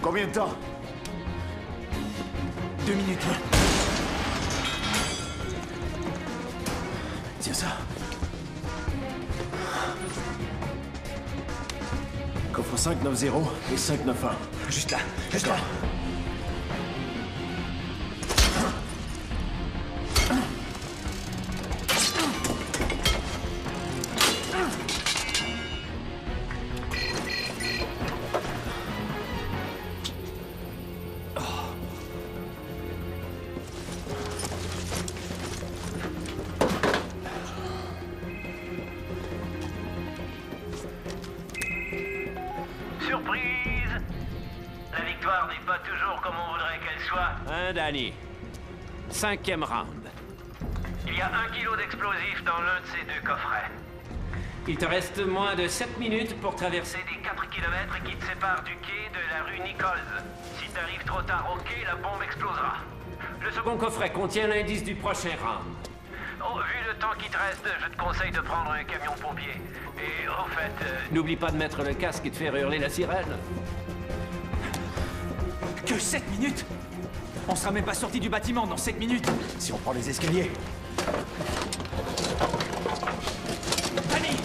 S8: Combien de temps?
S12: 2 minutes.
S8: Tiens ça. Coffre 590 et 591.
S12: Juste là,
S8: juste là.
S20: Surprise! La victoire n'est pas toujours comme on voudrait qu'elle soit.
S13: Hein, Danny? 5e round.
S20: Il y a 1 kilo d'explosifs dans l'un de ces 2 coffrets.
S13: Il te reste moins de 7 minutes pour traverser.
S20: C'est des 4 kilomètres qui te séparent du quai de la rue Nichols. Si t'arrives trop tard au quai, la bombe explosera.
S13: Le second coffret contient l'indice du prochain round.
S20: Oh, vu le temps qui te reste, je te conseille de prendre un camion pompier. Et au fait...
S13: N'oublie pas de mettre le casque et de faire hurler la sirène.
S12: Que 7 minutes? On sera même pas sorti du bâtiment dans 7 minutes.
S8: Si on prend les escaliers.
S12: Danny!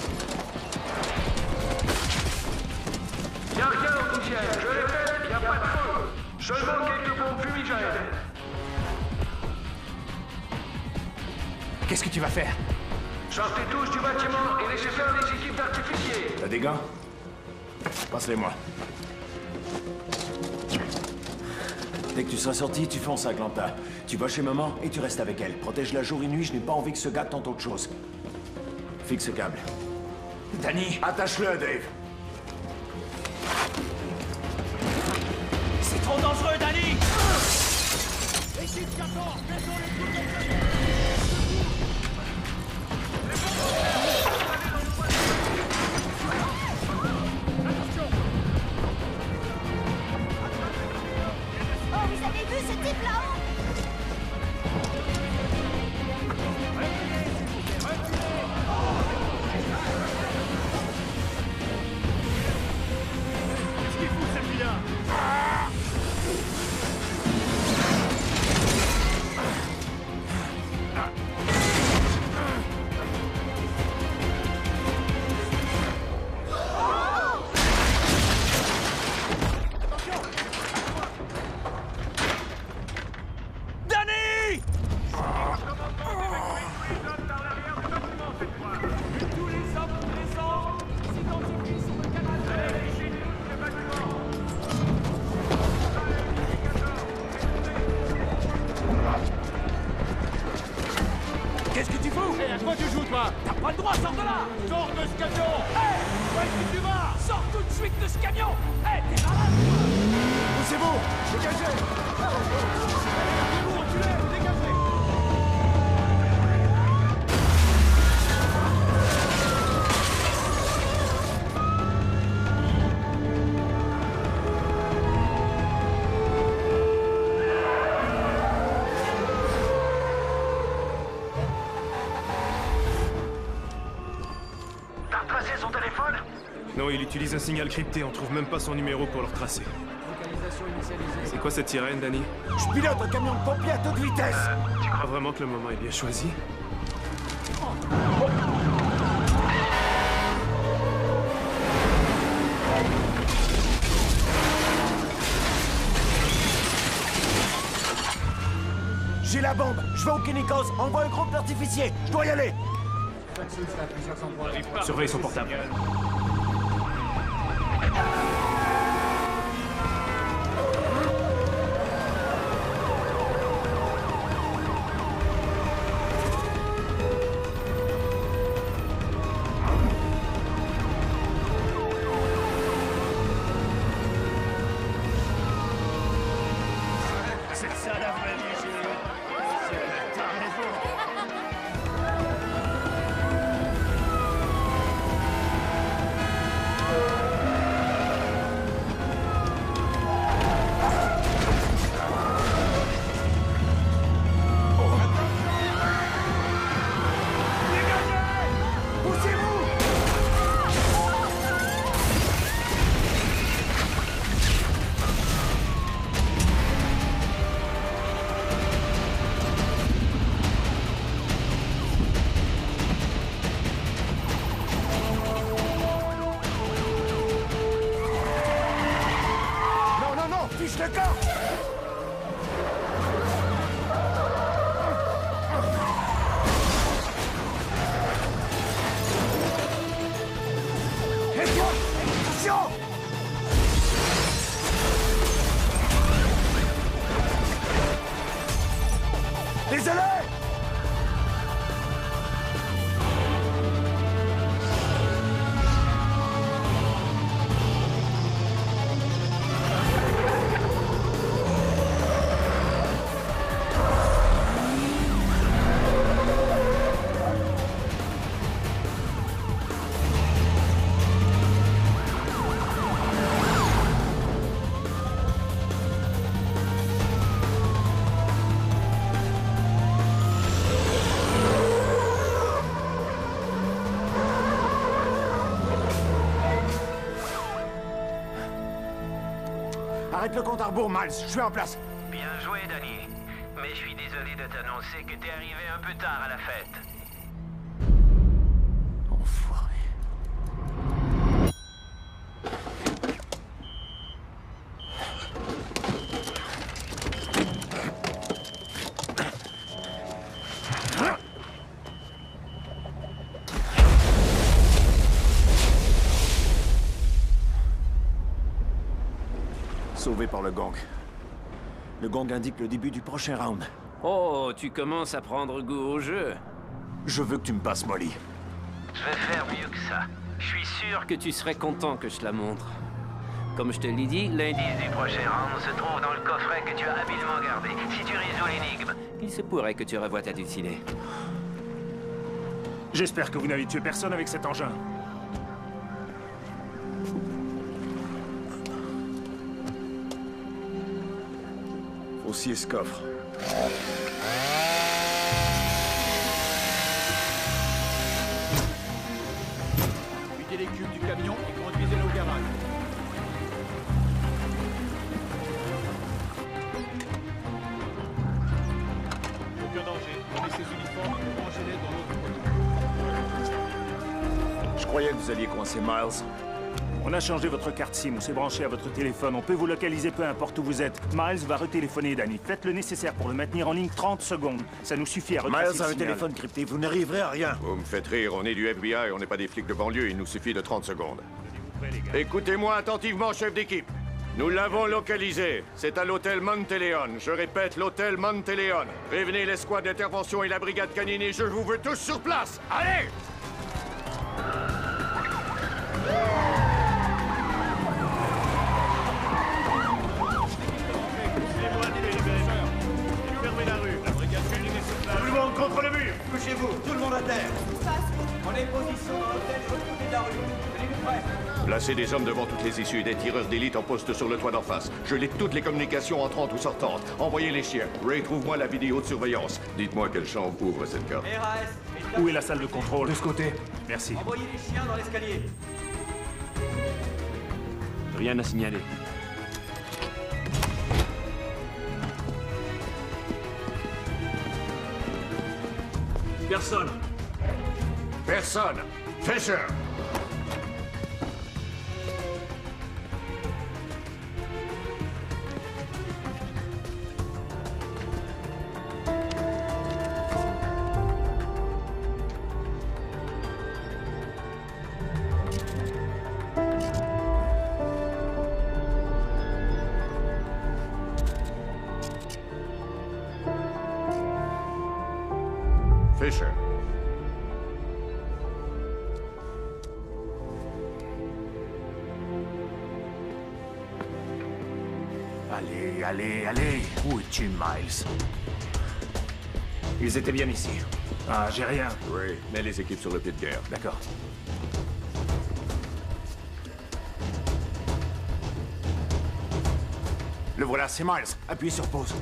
S5: Y'a rien au poussière, je répète, y'a pas de feu. Seulement quelques bombes fumigènes.
S12: Qu'est-ce que tu vas faire?
S5: Sortez tous du bâtiment et laissez faire les équipes d'artificiers.
S8: T'as des gants? Passe-les-moi. Dès que tu seras sorti, tu fonces à Atlanta. Tu vas chez maman et tu restes avec elle. Protège-la jour et nuit, je n'ai pas envie que ce gars tente autre chose. Fixe ce câble.
S12: Danny!
S8: Attache-le, Dave.
S12: C'est trop dangereux, Danny!
S21: Oh, vous avez vu ce type là-haut?
S12: Qu'est-ce qu'il fout, celui-là? où tu vas? Sors tout de suite de ce camion! Hé, t'es malade!
S8: Poussez-vous! Dégagez!
S12: Vous reculez! Dégagez!
S5: T'as retracé son téléphone?
S19: Non, il utilise un signal crypté, on trouve même pas son numéro pour le retracer. C'est quoi cette sirène, Danny?
S8: Je pilote un camion de pompiers à toute vitesse!
S19: Tu crois vraiment que le moment est bien choisi?
S8: J'ai la bombe! Je vais au Kennicos! Envoie un groupe d'artificiers! Je dois y aller!
S19: Surveille son portable.
S12: C'est ça la vraie vie, Jules. T'as raison.
S8: Fiche le camp! Et toi! Attention! Désolé! Arrête le compte à rebours, Miles. Je suis en place.
S20: Bien joué, Danny. Mais je suis désolé de t'annoncer que t'es arrivé un peu tard à la fête.
S8: Sauvé par le gang. Le gang indique le début du prochain round.
S13: Oh, tu commences à prendre goût au jeu.
S8: Je veux que tu me passes Molly.
S20: Je vais faire mieux que ça. Je suis sûr
S13: Que tu serais content que je te la montre. Comme je te l'ai dit,
S20: l'indice du prochain round se trouve dans le coffret que tu as habilement gardé. Si tu résous l'énigme,
S13: il se pourrait que tu revoies ta destinée.
S1: J'espère que vous n'avez tué personne avec cet engin.
S8: Aussi ce coffre.
S12: Videz les cubes du camion et conduisez-le au garage. Aucun danger. Prenez ces uniformes et branchez-les dans l'autre côté.
S8: Je croyais que vous alliez coincer Miles.
S1: On a changé votre carte SIM ou c'est branché à votre téléphone. On peut vous localiser peu importe où vous êtes. Miles va retéléphoner Danny. Faites le nécessaire pour le maintenir en ligne 30 secondes. Ça nous suffit à retracer
S8: Miles a un téléphone crypté. Vous n'arriverez à rien.
S2: Vous me faites rire. On est du FBI, on n'est pas des flics de banlieue. Il nous suffit de 30 secondes. Écoutez-moi attentivement, chef d'équipe. Nous l'avons localisé. C'est à l'hôtel Monteleone. Je répète, l'hôtel Monteleone. Prévenez l'escouade d'intervention et la brigade canine et je vous veux tous sur place. Allez! Placez des hommes devant toutes les issues et des tireurs d'élite en poste sur le toit d'en face. Gelez toutes les communications entrantes ou sortantes. Envoyez les chiens. Ray, trouve-moi la vidéo de surveillance. Dites-moi quelle chambre ouvre cette carte.
S1: RAS. Où est la salle de contrôle?
S19: De ce côté.
S1: Merci.
S12: Envoyez les chiens dans l'escalier.
S13: Rien à signaler.
S18: Personne.
S2: Personne. Fisher. Fisher.
S1: Allez, allez, allez. Où es-tu, Miles? Ils étaient bien ici. Ah, j'ai rien.
S2: Ray, mets les équipes sur le pied de guerre.
S1: D'accord. Le voilà, c'est Miles. Appuyez sur pause.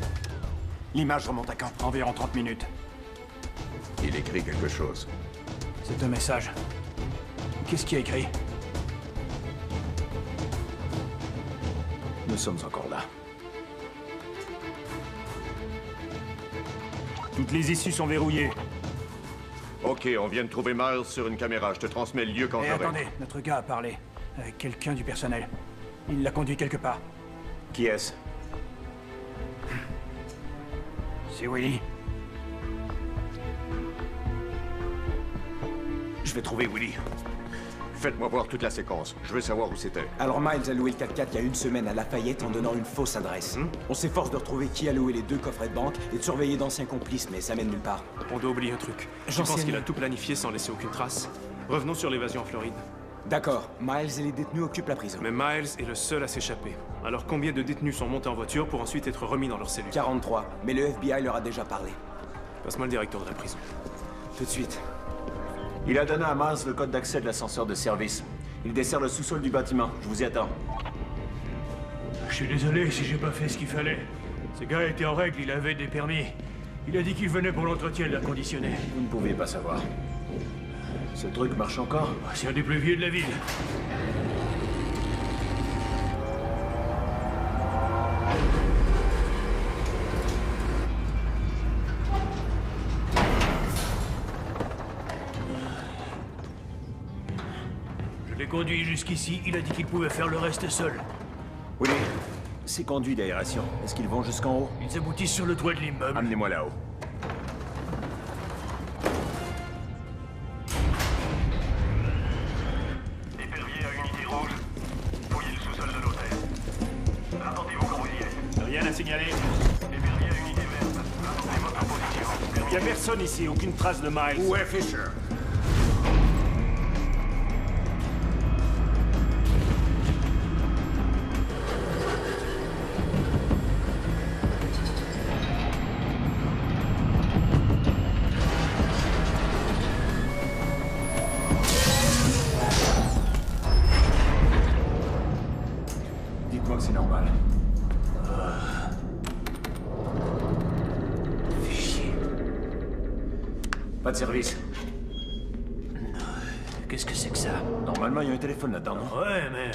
S1: L'image remonte à quand? Environ 30 minutes.
S2: Il écrit quelque chose.
S1: C'est un message. Qu'est-ce qu'il a écrit? Nous sommes encore là. Toutes les issues sont verrouillées.
S2: Ok, on vient de trouver Miles sur une caméra. Je te transmets le lieu quand j'aurai.
S1: Attendez, notre gars a parlé avec quelqu'un du personnel. Il l'a conduit quelque part. Qui est-ce? C'est Willy. Je vais trouver Willy.
S2: Faites-moi voir toute la séquence. Je veux savoir où c'était.
S4: Alors Miles a loué le 4x4 il y a une semaine à Lafayette en donnant une fausse adresse. On s'efforce de retrouver qui a loué les 2 coffrets de banque et de surveiller d'anciens complices, mais ça mène nulle part.
S19: On doit oublier un truc. Je pense qu'il a tout planifié sans laisser aucune trace. Revenons sur l'évasion en Floride.
S4: D'accord. Miles et les détenus occupent la prison.
S19: Mais Miles est le seul à s'échapper. Alors combien de détenus sont montés en voiture pour ensuite être remis dans leur cellule?
S4: 43. Mais le FBI leur a déjà parlé.
S19: Passe-moi le directeur de la prison.
S4: Tout de suite.
S8: Il a donné à Miles le code d'accès de l'ascenseur de service. Il dessert le sous-sol du bâtiment. Je vous y attends.
S18: Je suis désolé si j'ai pas fait ce qu'il fallait. Ce gars était en règle, il avait des permis. Il a dit qu'il venait pour l'entretien de l'air conditionné.
S8: Vous ne pouviez pas savoir. Ce truc marche encore?
S18: C'est un des plus vieux de la ville. Je l'ai conduit jusqu'ici, il a dit qu'il pouvait faire le reste seul.
S8: Oui, ces conduits d'aération, est-ce qu'ils vont jusqu'en haut?
S18: Ils aboutissent sur le toit de l'immeuble.
S8: Amenez-moi là-haut.
S5: Épervier à unité rouge. Fouillez le sous-sol de l'hôtel. Rapportez-vous quand vous y êtes.
S1: Rien à signaler.
S5: Épervier à unité verte. Rapportez votre position.
S1: Il n'y a personne ici, aucune trace de Miles.
S2: Où est Fisher?
S8: Dites-moi que c'est normal.
S18: Fichier.
S8: Pas de service.
S18: Qu'est-ce que c'est que ça?
S8: Normalement, il y a un téléphone là-dedans, non?
S18: Ouais, mais...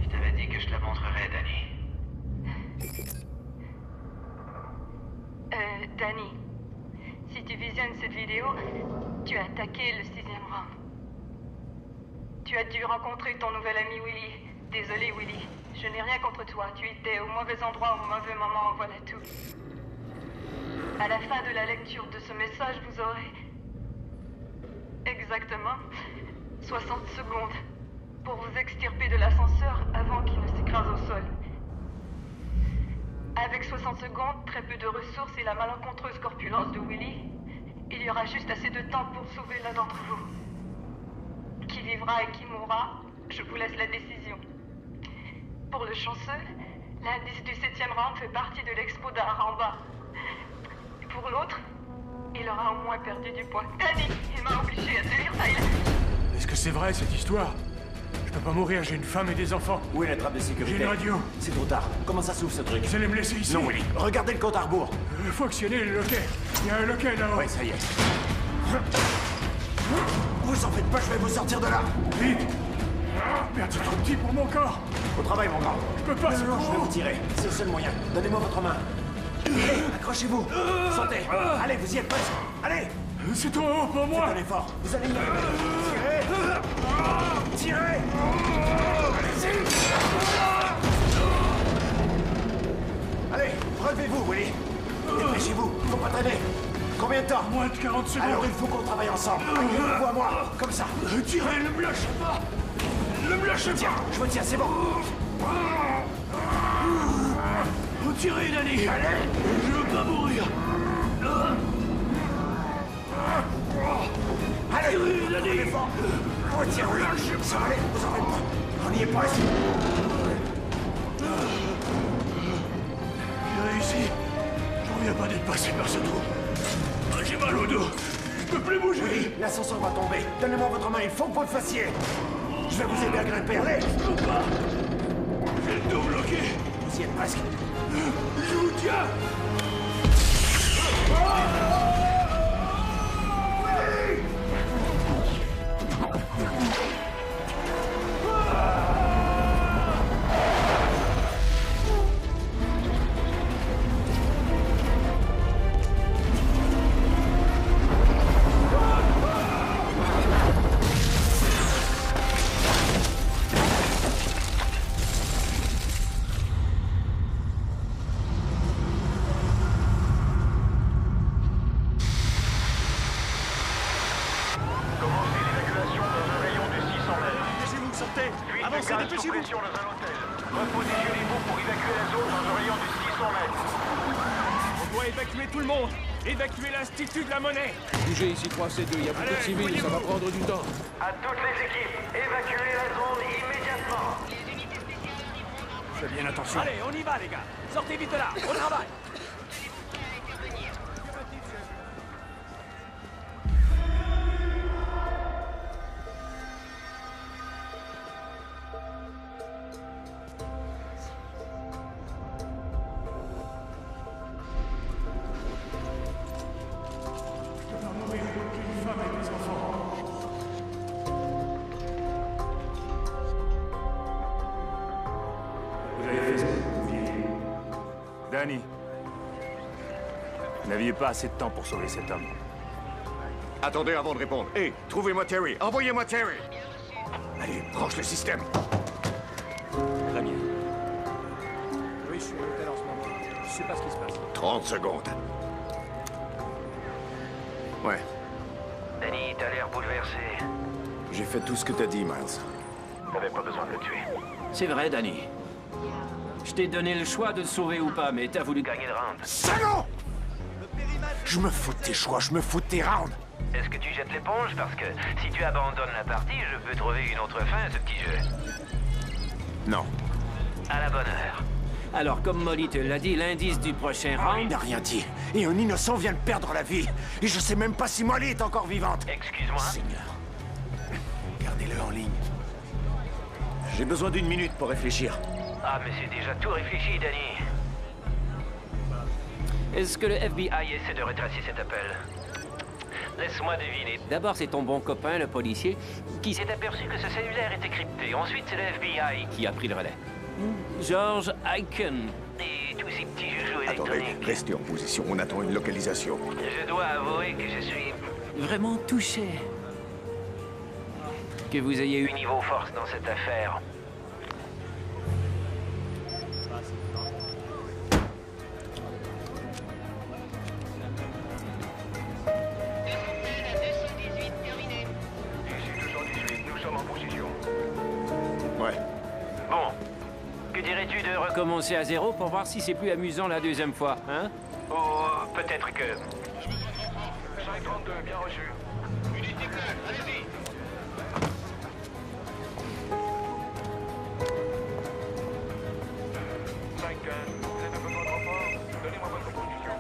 S20: Je t'avais dit que je te la montrerais, Danny.
S9: Danny, si tu visionnes cette vidéo, tu as attaqué le 6e round. Tu as dû rencontrer ton nouvel ami Willy. Désolé, Willy. Je n'ai rien contre toi. Tu étais au mauvais endroit au mauvais moment, voilà tout. À la fin de la lecture de ce message, vous aurez... exactement 60 secondes pour vous extirper de l'ascenseur avant qu'il ne s'écrase au sol. Avec 60 secondes, très peu de ressources et la malencontreuse corpulence de Willy, il y aura juste assez de temps pour sauver l'un d'entre vous. Qui vivra et qui mourra, je vous laisse la décision. Pour le chanceux, l'indice du 7e round fait partie de l'expo d'art en bas. Et pour l'autre, il aura au moins perdu du poids. Danny, il m'a obligé à te lire ça.
S18: c'est vrai, cette histoire. Je peux pas mourir, j'ai une femme et des enfants.
S8: Où est la trappe de sécurité?
S18: J'ai une radio.
S8: C'est trop tard. Comment ça s'ouvre, ce truc?
S18: Vous allez me laisser ici?
S8: Non, Willy. Regardez le compte à rebours.
S18: Il faut actionner le loquet. Il y a un loquet là-haut.
S8: Ouais, ça y est. Vous en faites pas, je vais vous sortir de là.
S18: Vite. Ah, merde, c'est trop petit pour mon corps.
S8: Au travail, mon grand.
S18: Je peux pas, c'est
S8: non,
S18: trop
S8: je vais
S18: haut.
S8: vous tirer. C'est le seul moyen. Donnez-moi votre main. Allez, accrochez-vous. Sautez. Allez, vous y êtes presque. Allez.
S18: C'est trop haut pour moi.
S8: Faites un effort. Vous allez y arriver. Tirez. Tirez. Allez-y. Allez, relevez-vous, Willy. Dépêchez-vous. Faut pas traîner. Combien de temps?
S18: Moins de 40 secondes.
S8: Alors il faut qu'on travaille ensemble. Vous à moi, comme ça.
S18: Tirez, ne me lâchez pas. Ne me lâchez
S8: Tiens,
S18: pas.
S8: je me tiens, c'est bon.
S18: Tirez, Danny.
S8: Allez.
S18: Je veux pas mourir.
S8: Allez,
S18: Danny.
S8: retirez. Ça va aller, vous en faites pas. On y est presque.
S18: J'ai réussi. J'en reviens pas d'être passé par ce trou. J'ai mal au dos. Je peux plus bouger.
S8: Oui, l'ascenseur va tomber. Donnez-moi votre main, il faut que vous le fassiez. Je vais vous aider à grimper, allez.
S18: Je peux pas. J'ai le dos bloqué.
S8: Vous y êtes presque.
S18: Je vous tiens.
S12: Évacuez l'Institut de la Monnaie.
S10: Bougez ici 3C2, il y a beaucoup de civils, ça va prendre du temps.
S20: À toutes les équipes, évacuez la zone immédiatement.
S12: Fais bien attention. Allez, on y va les gars. Sortez vite de là, au travail.
S1: Danny, vous n'aviez pas assez de temps pour sauver cet homme.
S2: Attendez avant de répondre. Hé, trouvez-moi Terry. Envoyez-moi Terry. Allez, branche le système.
S1: Très bien.
S12: Oui, je suis à l'hôtel en ce moment. Je sais pas ce qui se passe.
S2: 30 secondes. Ouais.
S20: Danny, t'as l'air bouleversé.
S8: J'ai fait tout ce que t'as dit, Miles.
S20: T'avais pas besoin de le tuer.
S13: C'est vrai, Danny. Je t'ai donné le choix de le sauver ou pas, mais t'as voulu
S20: Gagner le round.
S8: Salaud! Je me fous de tes choix, je me fous de tes rounds.
S20: Est-ce que tu jettes l'éponge? Parce que si tu abandonnes la partie, je peux trouver une autre fin à ce petit jeu.
S8: Non.
S20: À la bonne heure.
S13: Alors, comme Molly te l'a dit, l'indice du prochain
S8: Il
S13: round...
S8: n'a rien dit. Et un innocent vient de perdre la vie. Et je sais même pas si Molly est encore vivante.
S20: Excuse-moi.
S8: Seigneur. Gardez-le en ligne. J'ai besoin d'une minute pour réfléchir.
S20: Ah, mais c'est déjà tout réfléchi, Danny.
S13: Est-ce que le FBI
S20: essaie de retracer cet appel. Laisse-moi deviner.
S13: D'abord, c'est ton bon copain, le policier, qui
S20: s'est aperçu que ce cellulaire était crypté. Ensuite, c'est le FBI
S13: qui a pris le relais. George Aiken.
S20: Et tous ces petits joujoux
S2: Attendez,
S20: électroniques.
S2: restez en position, on attend une localisation.
S20: Je dois avouer que je suis...
S13: vraiment touché que vous ayez eu...
S20: niveau force dans cette affaire.
S2: Ouais.
S20: Bon. Que dirais-tu de
S13: recommencer à zéro pour voir si c'est plus amusant la deuxième fois, hein?
S20: Oh, peut-être que...
S5: 532, bien reçu. Unité claire, allez-y. Vous avez besoin de renfort? Donnez-moi votre condition.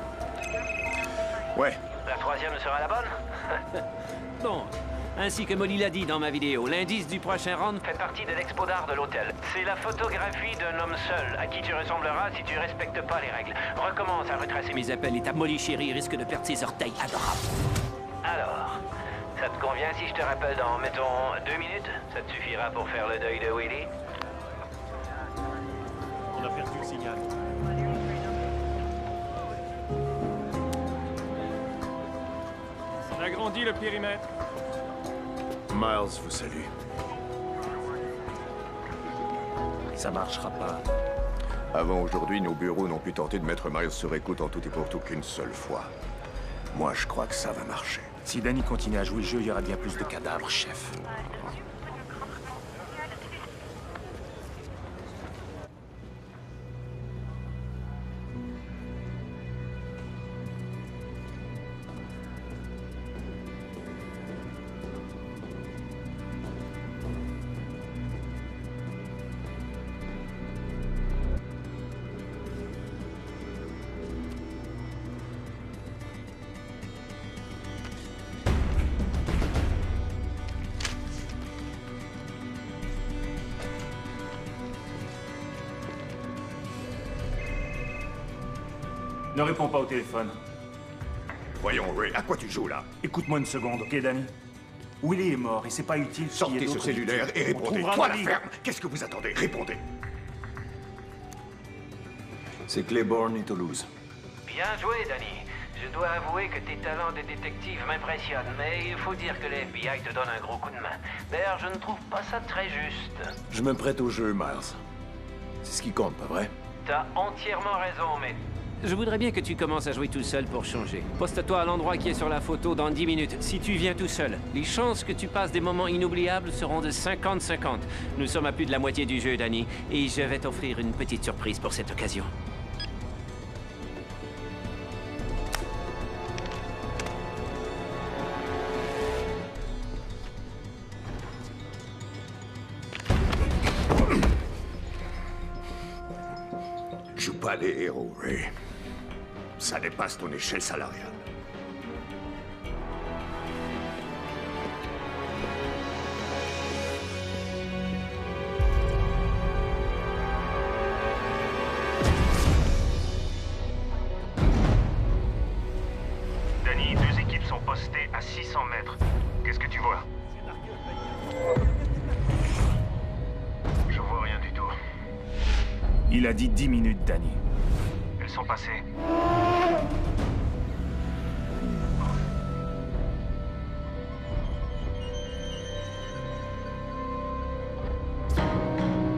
S2: Ouais.
S20: La troisième sera la bonne?
S13: Bon, Ainsi que Molly l'a dit dans ma vidéo, l'indice du prochain round
S20: fait partie de l'expo d'art de l'hôtel. C'est la photographie d'un homme seul, à qui tu ressembleras si tu respectes pas les règles. Recommence à retracer
S13: mes appels et ta Molly chérie risque de perdre ses orteils adorables.
S20: Alors, ça te convient si je te rappelle dans, mettons, 2 minutes? Ça te suffira pour faire le deuil de Willy?
S1: On a perdu le signal.
S18: On agrandit le périmètre.
S8: Miles vous salue.
S1: Ça marchera pas.
S2: Avant aujourd'hui, nos bureaux n'ont pu tenter de mettre Miles sur écoute en tout et pour tout qu'une seule fois. Moi, je crois que ça va marcher.
S1: Si Danny continue à jouer le jeu, il y aura bien plus de cadavres, chef. Ne réponds pas au téléphone.
S2: Voyons, Ray, à quoi tu joues là?
S1: Écoute-moi une seconde, ok, Danny? Willy est mort et c'est pas utile.
S2: Sortez ce cellulaire et répondez. Toi, la ferme! Qu'est-ce que vous attendez? Répondez.
S8: C'est Claiborne et Toulouse.
S20: Bien joué, Danny. Je dois avouer que tes talents de détective m'impressionnent, mais il faut dire que le FBI te donne un gros coup de main. D'ailleurs, je ne trouve pas ça très juste.
S8: Je me prête au jeu, Miles. C'est ce qui compte, pas vrai?
S20: T'as entièrement raison, mais...
S13: Je voudrais bien que tu commences à jouer tout seul pour changer. Poste-toi à l'endroit qui est sur la photo dans 10 minutes. Si tu viens tout seul, les chances que tu passes des moments inoubliables seront de 50-50. Nous sommes à plus de la moitié du jeu, Danny, et je vais t'offrir une petite surprise pour cette occasion.
S2: Joue pas les héros, Ray. Ça dépasse ton échelle salariale.
S1: Danny, 2 équipes sont postées à 600 mètres. Qu'est-ce que tu vois?
S18: Je vois rien du tout.
S1: Il a dit 10 minutes, Danny.
S18: Elles sont passées.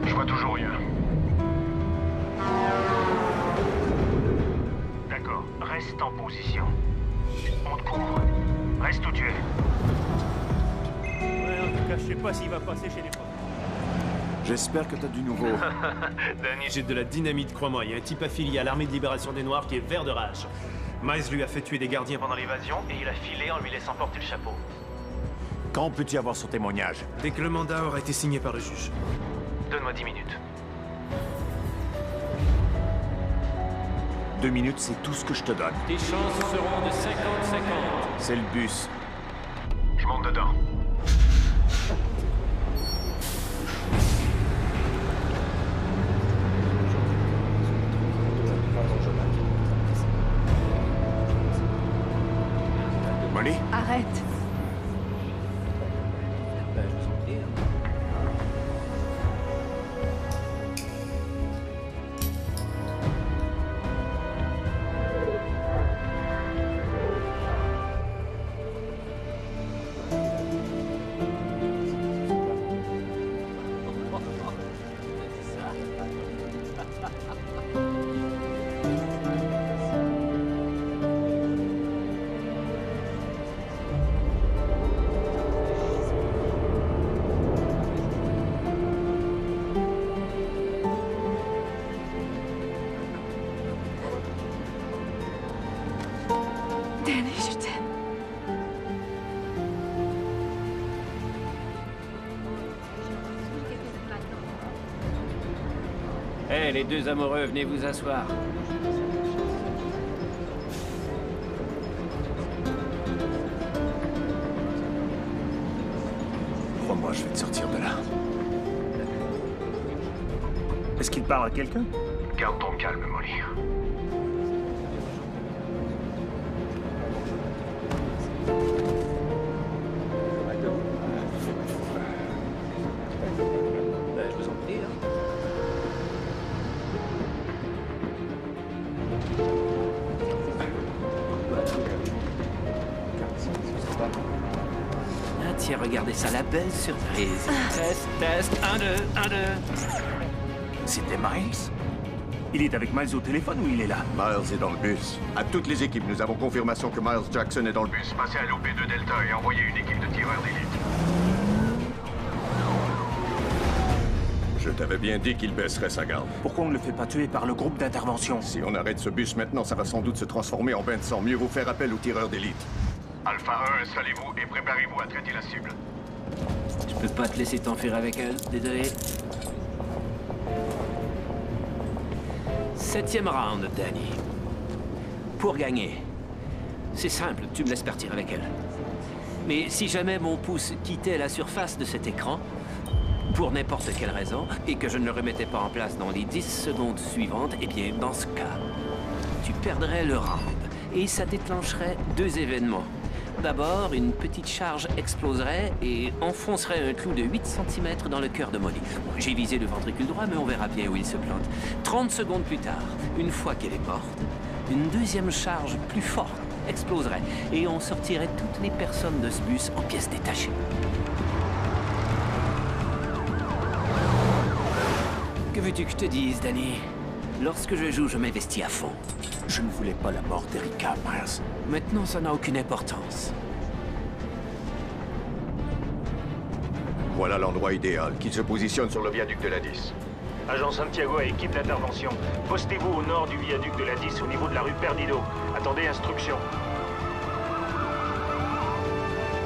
S18: Je vois toujours rien. D'accord, reste en position. On te couvre. Reste où tu es. Ouais, en tout cas, je sais pas s'il va passer chez les potes.
S8: J'espère que t'as du nouveau.
S19: Danny, j'ai de la dynamite, crois-moi. Il y a un type affilié à l'armée de libération des Noirs qui est vert de rage. Miles lui a fait tuer des gardiens pendant l'évasion et il a filé en lui laissant porter le chapeau.
S8: Quand peux-tu avoir son témoignage?
S19: Dès que le mandat aura été signé par le juge.
S20: Donne-moi 10 minutes.
S8: 2 minutes, c'est tout ce que je te donne.
S13: Tes chances seront de 50-50.
S8: C'est le bus.
S18: Je monte dedans.
S8: Molly?
S17: Arrête. Danny, je t'aime.
S13: Hé, les deux amoureux, venez vous asseoir.
S8: Crois-moi, je vais te sortir de là.
S1: Est-ce qu'il parle à quelqu'un?
S15: Garde ton calme, Molly.
S10: Je vous en prie, hein.
S13: Ah tiens, regardez ça, la belle surprise. Test, test, 1, 2, 1, 2.
S1: C'était Miles? Il est avec Miles au téléphone ou il est là?
S2: Miles est dans le bus. À toutes les équipes, nous avons confirmation que Miles Jackson est dans le bus.
S15: Passez à l'OP2 Delta et envoyez une équipe de tireurs d'élite.
S2: Je t'avais bien dit qu'il baisserait sa garde.
S1: Pourquoi on ne le fait pas tuer par le groupe d'intervention?
S2: Si on arrête ce bus maintenant, ça va sans doute se transformer en bain de sang. Mieux vaut faire appel aux tireurs d'élite.
S15: Alpha 1, installez-vous et préparez-vous à traiter la cible.
S13: Je peux pas te laisser t'enfuir avec elle, désolé. 7e round, Danny. Pour gagner, c'est simple, tu me laisses partir avec elle. Mais si jamais mon pouce quittait la surface de cet écran, pour n'importe quelle raison, et que je ne le remettais pas en place dans les 10 secondes suivantes, eh bien, dans ce cas, tu perdrais le round. Et ça déclencherait 2 événements. D'abord, une petite charge exploserait et enfoncerait un clou de 8 cm dans le cœur de Molly. J'ai visé le ventricule droit, mais on verra bien où il se plante. 30 secondes plus tard, une fois qu'elle est morte, une deuxième charge plus forte exploserait et on sortirait toutes les personnes de ce bus en pièces détachées. Que veux-tu que je te dise, Danny? Lorsque je joue, je m'investis à fond.
S8: Je ne voulais pas la mort d'Erika, Miles.
S13: Maintenant, ça n'a aucune importance.
S2: Voilà l'endroit idéal, qu'il se positionne sur le viaduc de la 10.
S1: Agent Santiago à équipe d'intervention. Postez-vous au nord du viaduc de la 10 au niveau de la rue Perdido. Attendez instruction.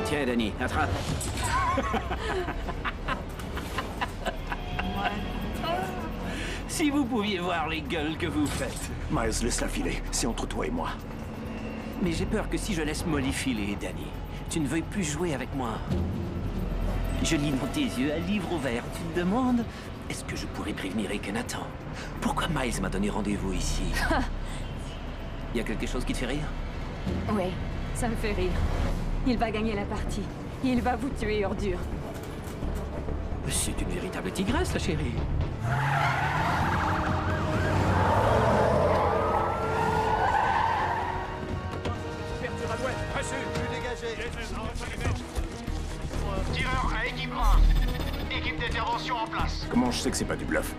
S13: Tiens, Danny, attrape. Si vous pouviez voir les gueules que vous faites.
S8: Miles, laisse-la filer. C'est entre toi et moi.
S13: Mais j'ai peur que si je laisse Molly filer, Danny, tu ne veuilles plus jouer avec moi. Je lis dans tes yeux un livre ouvert. Tu te demandes, est-ce que je pourrais prévenir Nathan? Pourquoi Miles m'a donné rendez-vous ici? Y a quelque chose qui te fait rire?
S17: Oui, ça me fait rire. Il va gagner la partie. Il va vous tuer, ordure.
S13: C'est une véritable tigresse, la chérie.
S15: Tireur à équipe 1. Équipe d'intervention en place.
S8: Comment je sais que c'est pas du bluff?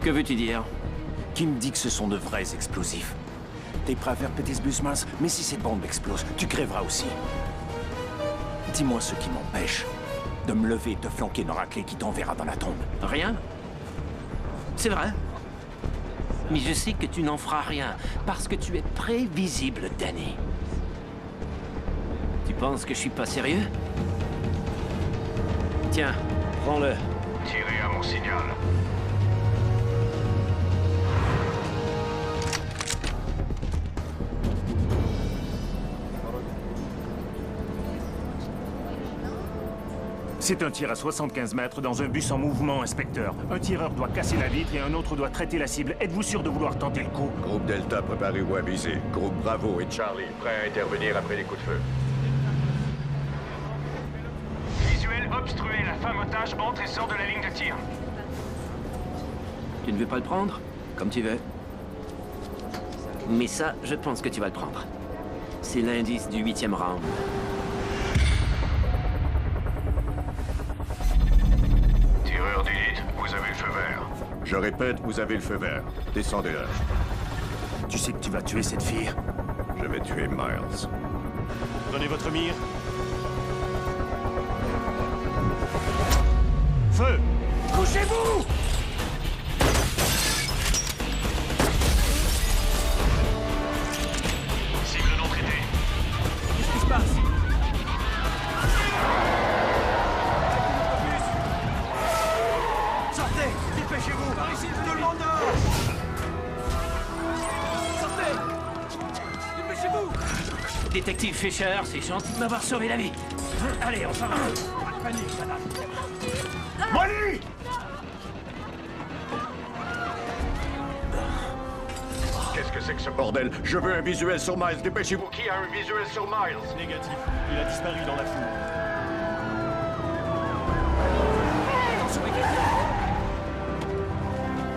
S13: Que veux-tu dire?
S8: Qui me dit que ce sont de vrais explosifs? T'es prêt à faire péter ce bus, Miles? Mais si cette bombe explose, tu crèveras aussi. Dis-moi ce qui m'empêche de me lever et te flanquer une raclée qui t'enverra dans la tombe.
S13: Rien? C'est vrai. Mais je sais que tu n'en feras rien, parce que tu es prévisible, Danny. Tu penses que je suis pas sérieux? Tiens, prends-le.
S15: Tirez à mon signal.
S1: C'est un tir à 75 mètres dans un bus en mouvement, inspecteur. Un tireur doit casser la vitre et un autre doit traiter la cible. Êtes-vous sûr de vouloir tenter le coup?
S2: Groupe Delta, préparez-vous à viser. Groupe Bravo et Charlie, prêts à intervenir après les coups de feu.
S5: Visuel obstrué, la femme otage entre et sort de la ligne de tir.
S13: Tu ne veux pas le prendre? Comme tu veux. Mais ça, je pense que tu vas le prendre. C'est l'indice du 8e round.
S15: Tireur d'élite, vous avez le feu vert.
S2: Je répète, vous avez le feu vert. Descendez-la.
S1: Tu sais que tu vas tuer cette fille?
S2: Je vais tuer Miles.
S1: Prenez votre mire. Feu! Couchez-vous!
S5: Cible non traitée.
S12: Qu'est-ce qui se passe?
S5: Sortez! Dépêchez-vous! Par ici, tout le monde dehors!
S12: Sortez! Dépêchez-vous!
S13: Détective Fisher, c'est gentil de m'avoir sauvé la vie.
S1: Allez, on s'en va. Pas de panique, madame.
S2: Molly! Qu'est-ce que c'est que ce bordel? Je veux un visuel sur Miles, dépêchez-vous. Qui a un visuel sur Miles?
S1: Négatif. Il a disparu dans la foule.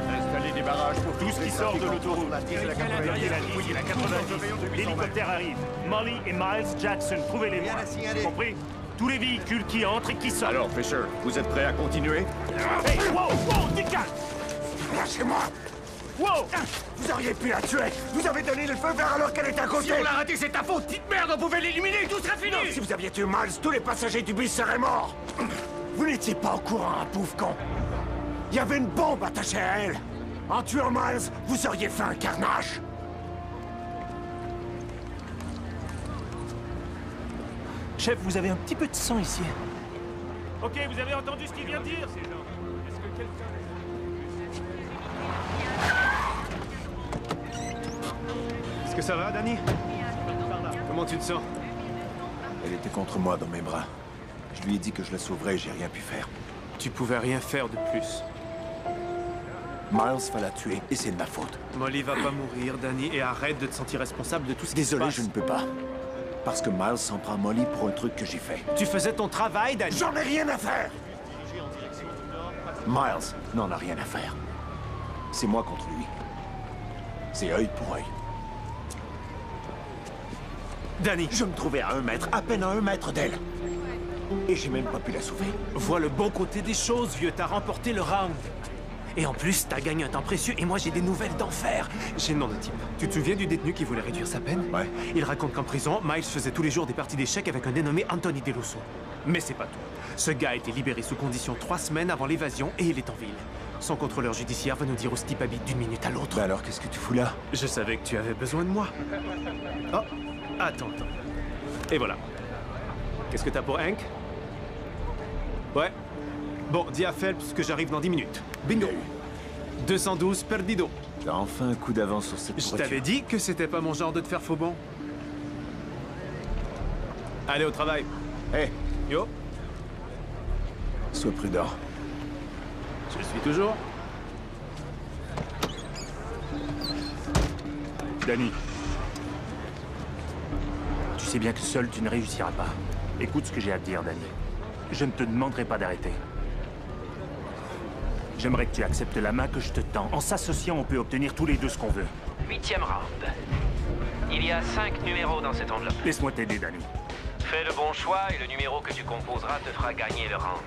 S1: Installez des barrages pour tout ce qui sort de l'autoroute. Vérifiez la 90. L'hélicoptère arrive. Molly et Miles Jackson, trouvez-les-moi. Compris? Tous les véhicules qui entrent et qui sortent.
S2: Alors, Fisher, vous êtes prêts à continuer?
S1: Hey, wow, du calme!
S2: Lâchez-moi!
S1: Wow!
S2: Vous auriez pu la tuer! Vous avez donné le feu vert alors qu'elle était à côté!
S1: Si on l'a raté, c'est ta faute! Petite merde, on pouvait l'éliminer, tout serait fini!
S2: Non, si vous aviez tué Miles, tous les passagers du bus seraient morts! Vous n'étiez pas au courant, un pauvre con! Il y avait une bombe attachée à elle! En tuant Miles, vous auriez fait un carnage!
S1: Chef, vous avez un petit peu de sang ici. Ok, vous avez entendu ce qu'il vient de dire? Est-ce que quelqu'un...
S19: Est-ce que ça va, Danny? Comment tu te sens?
S8: Elle était contre moi dans mes bras. Je lui ai dit que je la sauverais et j'ai rien pu faire.
S19: Tu pouvais rien faire de plus.
S8: Miles va la tuer et c'est de ma faute.
S19: Molly va pas mourir, Danny, et arrête de te sentir responsable de tout ce qui se passe.
S8: Désolé, je ne peux pas. Parce que Miles s'en prend Molly pour un truc que j'ai fait.
S19: Tu faisais ton travail, Danny.
S2: J'en ai rien à faire!
S8: Miles n'en a rien à faire. C'est moi contre lui. C'est œil pour œil.
S19: Danny!
S8: Je me trouvais à 1 mètre, à peine à 1 mètre d'elle. Et j'ai même pas pu la sauver.
S19: Vois le bon côté des choses, vieux. T'as remporté le round. Et en plus, t'as gagné un temps précieux et moi j'ai des nouvelles d'enfer. J'ai le nom de type. Tu te souviens du détenu qui voulait réduire sa peine?
S8: Ouais.
S19: Il raconte qu'en prison, Miles faisait tous les jours des parties d'échecs avec un dénommé Anthony Delusso. Mais c'est pas tout. Ce gars a été libéré sous condition 3 semaines avant l'évasion et il est en ville. Son contrôleur judiciaire va nous dire où ce type habite d'une minute à l'autre.
S8: Bah alors, qu'est-ce que tu fous là?
S19: Je savais que tu avais besoin de moi. Oh, attends. Et voilà. Qu'est-ce que t'as pour Hank? Ouais. Bon, dis à Phelps que j'arrive dans 10 minutes. Bingo. 212 perdido.
S8: T'as enfin un coup d'avance sur cette voiture.
S19: Je t'avais dit que c'était pas mon genre de te faire faux bon. Allez au travail.
S8: Hé.
S19: Yo.
S8: Sois prudent.
S19: Je le suis toujours.
S1: Danny. Tu sais bien que seul tu ne réussiras pas. Écoute ce que j'ai à te dire, Danny. Je ne te demanderai pas d'arrêter. J'aimerais que tu acceptes la main que je te tends. En s'associant, on peut obtenir tous les deux ce qu'on veut.
S20: 8e round. Il y a 5 numéros dans cette enveloppe.
S1: Laisse-moi t'aider, Danny.
S20: Fais le bon choix et le numéro que tu composeras te fera gagner le round.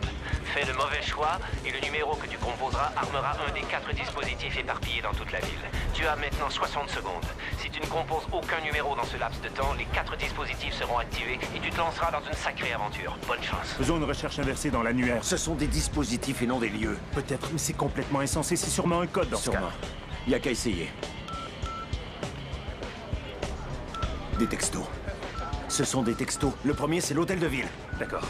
S20: Fais le mauvais choix et le numéro que tu composeras armera un des 4 dispositifs éparpillés dans toute la ville. Tu as maintenant 60 secondes. Si tu ne composes aucun numéro dans ce laps de temps, les 4 dispositifs seront activés et tu te lanceras dans une sacrée aventure. Bonne chance.
S1: Faisons une recherche inversée dans l'annuaire.
S8: Ce sont des dispositifs et non des lieux.
S1: Peut-être, mais c'est complètement insensé. C'est sûrement un code dans ce cas.
S8: Il n'y a qu'à essayer. Des textos. Ce sont des textos. Le premier, c'est l'hôtel de ville.
S1: D'accord.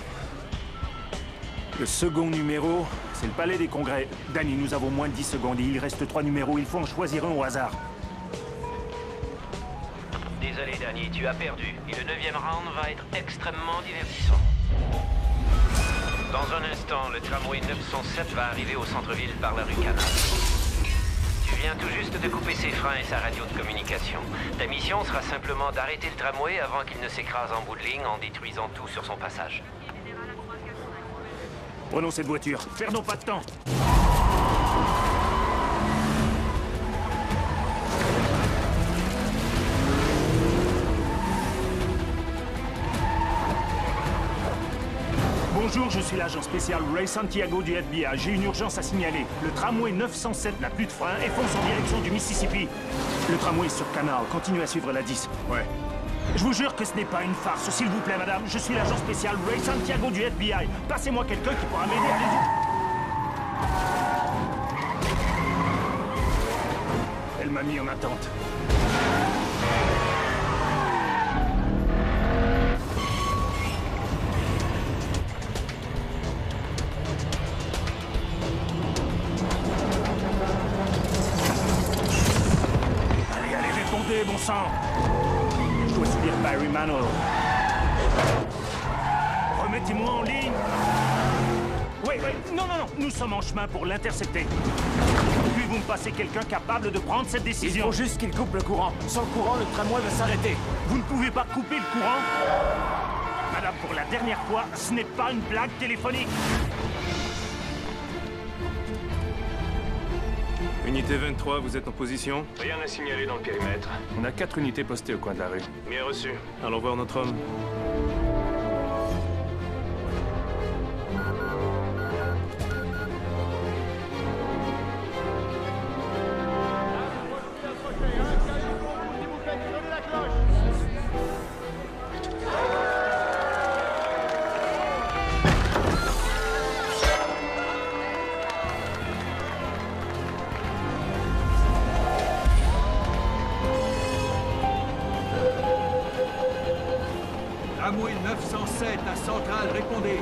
S1: Le second numéro, c'est le palais des congrès. Danny, nous avons moins de 10 secondes et il reste 3 numéros. Il faut en choisir un au hasard.
S20: Désolé, Danny, tu as perdu. Et le 9e round va être extrêmement divertissant. Dans un instant, le tramway 907 va arriver au centre-ville par la rue Canal. Tu viens tout juste de couper ses freins et sa radio de communication. Ta mission sera simplement d'arrêter le tramway avant qu'il ne s'écrase en bout de ligne en détruisant tout sur son passage.
S1: Prenons cette voiture. Perdons pas de temps. Bonjour, je suis l'agent spécial Ray Santiago du FBI. J'ai une urgence à signaler. Le tramway 907 n'a plus de frein et fonce en direction du Mississippi. Le tramway est sur Canal. Continuez à suivre la 10. Ouais. Je vous jure que ce n'est pas une farce. S'il vous plaît, madame, je suis l'agent spécial Ray Santiago du FBI. Passez-moi quelqu'un qui pourra m'aider à les... Elle m'a mis en attente. Bon sang. Je dois subir Barry Manor. Remettez ligne. Oui, non, nous sommes en chemin pour l'intercepter. Puis vous me passez quelqu'un capable de prendre cette décision.
S4: Il faut juste qu'il coupe le courant. Sans le courant, le tramway va s'arrêter.
S1: Vous ne pouvez pas couper le courant? Madame, pour la dernière fois, ce n'est pas une blague téléphonique.
S16: Unité 23, vous êtes en position?
S15: Rien à signaler dans le périmètre.
S16: On a 4 unités postées au coin de la rue.
S15: Bien reçu.
S16: Allons voir notre homme.
S12: Tramway 907 à Centrale, répondez.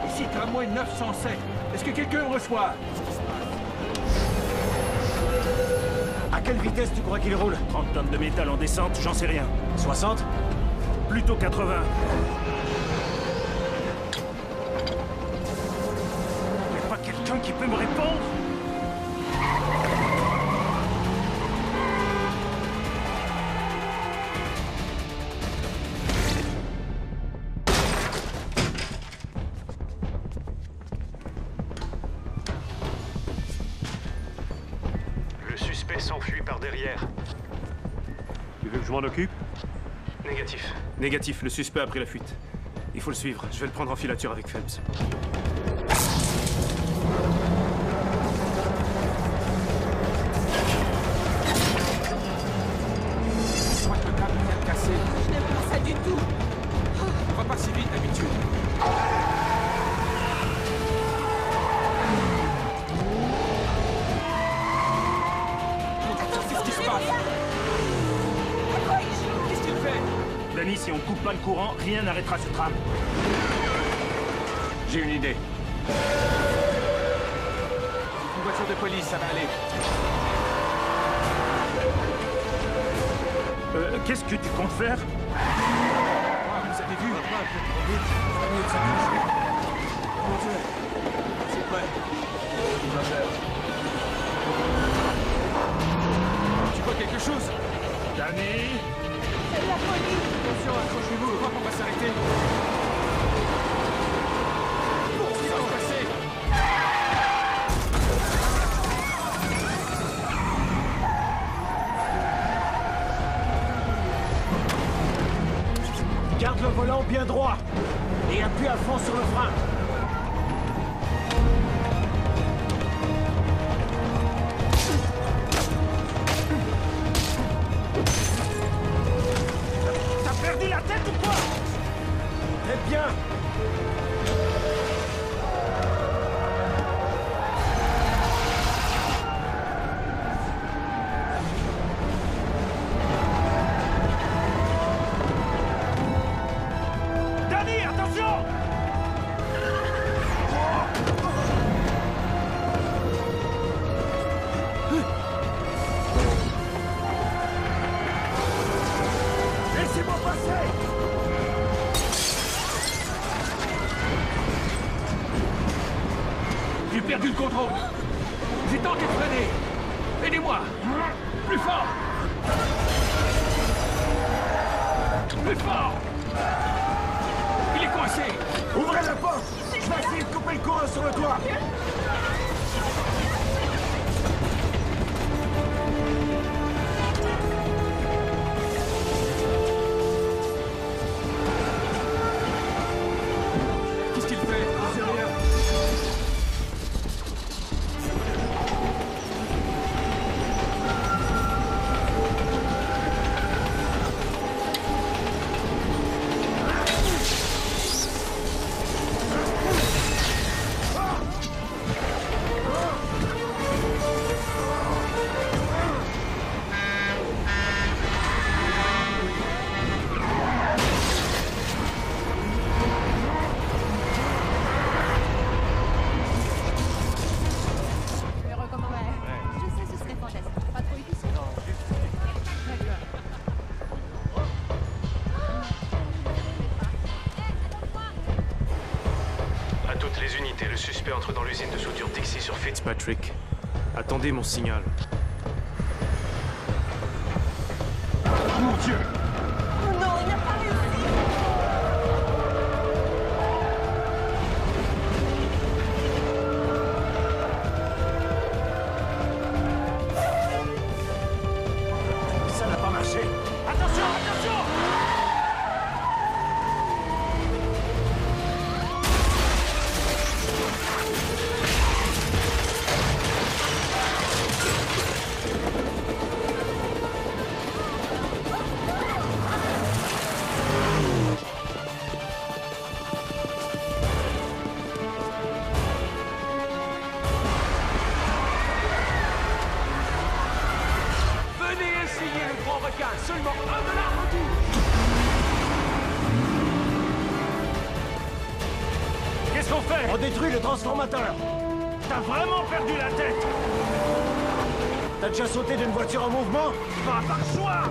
S12: Ici, tramway 907. Est-ce que quelqu'un me reçoit?
S4: À quelle vitesse tu crois qu'il roule?
S1: 30 tonnes de métal en descente, j'en sais rien.
S4: 60?
S1: Plutôt 80. Il n'y a pas quelqu'un qui peut me répondre?
S15: Le suspect s'enfuit par derrière.
S18: Tu veux que je m'en occupe?
S15: Négatif.
S16: Négatif, le suspect a pris la fuite. Il faut le suivre. Je vais le prendre en filature avec Phelps.
S12: Je crois que le câble vient de casser.
S6: Je n'aime pas ça du tout.
S12: On va pas si vite d'habitude. Qu'est-ce qui se passe? Qu'est-ce qu'il fait?
S1: Danny, si on coupe pas le courant, rien n'arrêtera ce tram.
S4: J'ai une idée.
S12: Une voiture de police, ça va aller.
S1: Qu'est-ce que tu comptes faire?
S12: Vous avez vu? Mon Dieu. C'est prêt. Tu vois quelque chose?
S1: Danny?
S6: C'est la police.
S12: Attention, accrochez-vous, je crois qu'on va s'arrêter. Qu'est-ce qui va se passer?
S4: Garde le volant bien droit. Et appuie à fond sur le frein.
S1: T'as perdu la tête ou quoi?
S4: Très bien.
S1: Danny, attention! Laissez-moi passer!
S12: J'ai perdu le contrôle. J'ai tenté de freiner. Aidez-moi. Plus fort. Plus fort. Il est coincé.
S4: Ouvrez la porte. Je vais essayer de couper le courant sur le toit.
S12: Qu'est-ce qu'il fait? Je sais rien.
S16: toutes les unités, le suspect entre dans l'usine de soudure Dixie sur Fitzpatrick. Attendez mon signal.
S5: Mon Dieu!
S21: Oh non, il n'a pas réussi!
S1: Ça n'a pas marché. Attention, attention!
S12: Seulement un de l'arme autour.
S1: Qu'est-ce qu'on fait?
S4: On détruit le transformateur.
S1: T'as vraiment perdu la tête?
S4: T'as déjà sauté d'une voiture en mouvement?
S1: Pas par choix!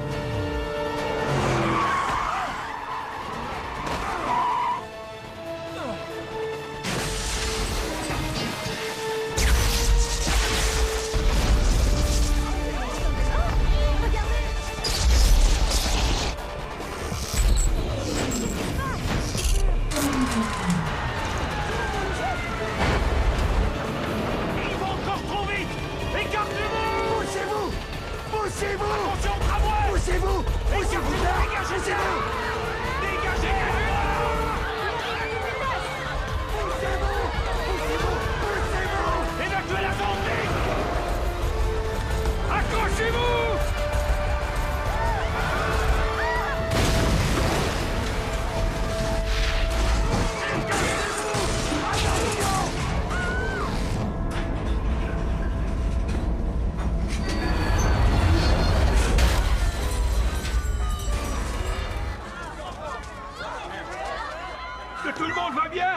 S12: Tout le monde va bien?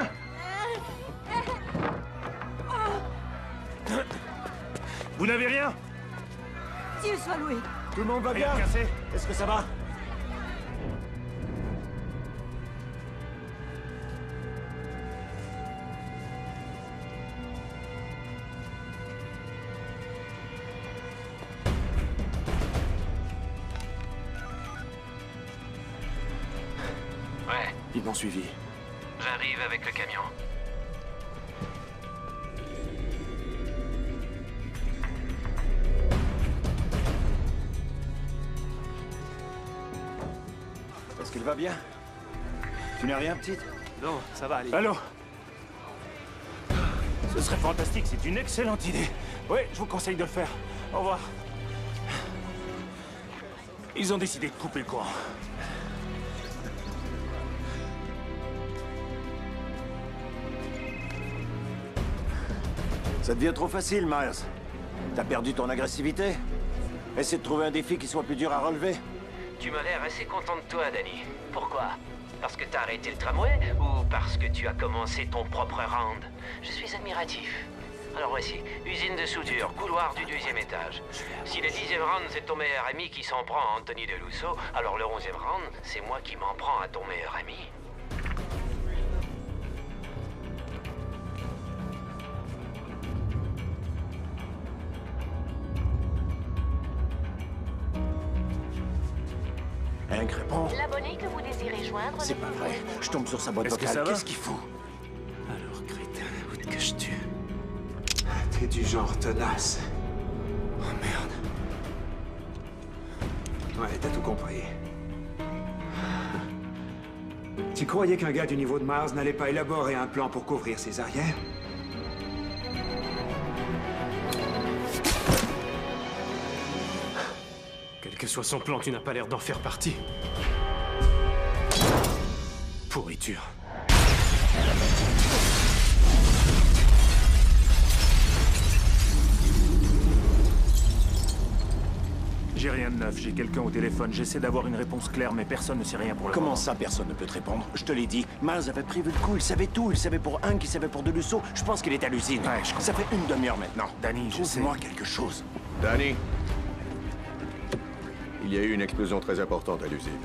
S1: Vous n'avez rien?
S21: Dieu soit loué.
S4: Tout le monde va bien?
S1: Rien cassé?
S4: Est-ce que ça va?
S20: Ouais.
S8: Ils m'ont suivi.
S20: J'arrive avec le camion.
S4: Est-ce qu'il va bien? Tu n'as rien, petite?
S16: Non, ça va aller.
S1: Allô? Ce serait fantastique, c'est une excellente idée. Oui, je vous conseille de le faire. Au revoir. Ils ont décidé de couper le courant.
S8: Ça devient trop facile, Miles. T'as perdu ton agressivité? Essaie de trouver un défi qui soit plus dur à relever.
S20: Tu m'as l'air assez content de toi, Danny. Pourquoi? Parce que t'as arrêté le tramway ou parce que tu as commencé ton propre round? Je suis admiratif. Alors voici, usine de soudure, couloir du 2e étage. Si le 10e round, c'est ton meilleur ami qui s'en prend à Anthony DeLusso, alors le 11e round, c'est moi qui m'en prends à ton meilleur ami.
S8: Hank, réponds.
S21: L'abonné que vous désirez joindre...
S8: C'est pas vrai. Je tombe sur sa boîte
S1: Est-ce que
S8: vocale.
S1: ça va?
S8: Qu'est-ce qu'il fout?
S16: Alors, crétin, où te caches-tu? T'es du genre tenace. Oh merde. Ouais, t'as tout compris. Tu croyais qu'un gars du niveau de Mars n'allait pas élaborer un plan pour couvrir ses arrières? Quel que soit son plan, tu n'as pas l'air d'en faire partie. Pourriture.
S1: J'ai rien de neuf, j'ai quelqu'un au téléphone. J'essaie d'avoir une réponse claire, mais personne ne sait rien pour le moment.
S8: Comment ça, personne ne peut te répondre? Je te l'ai dit. Miles avait prévu le coup, il savait tout. Il savait pour Hank, il savait pour DeLusso. Je pense qu'il est à l'usine.
S1: Ouais, je comprends.
S8: Ça fait une demi-heure maintenant.
S1: Danny, je sais.
S8: Trouve-moi quelque chose.
S2: Danny, il y a eu une explosion très importante à l'usine.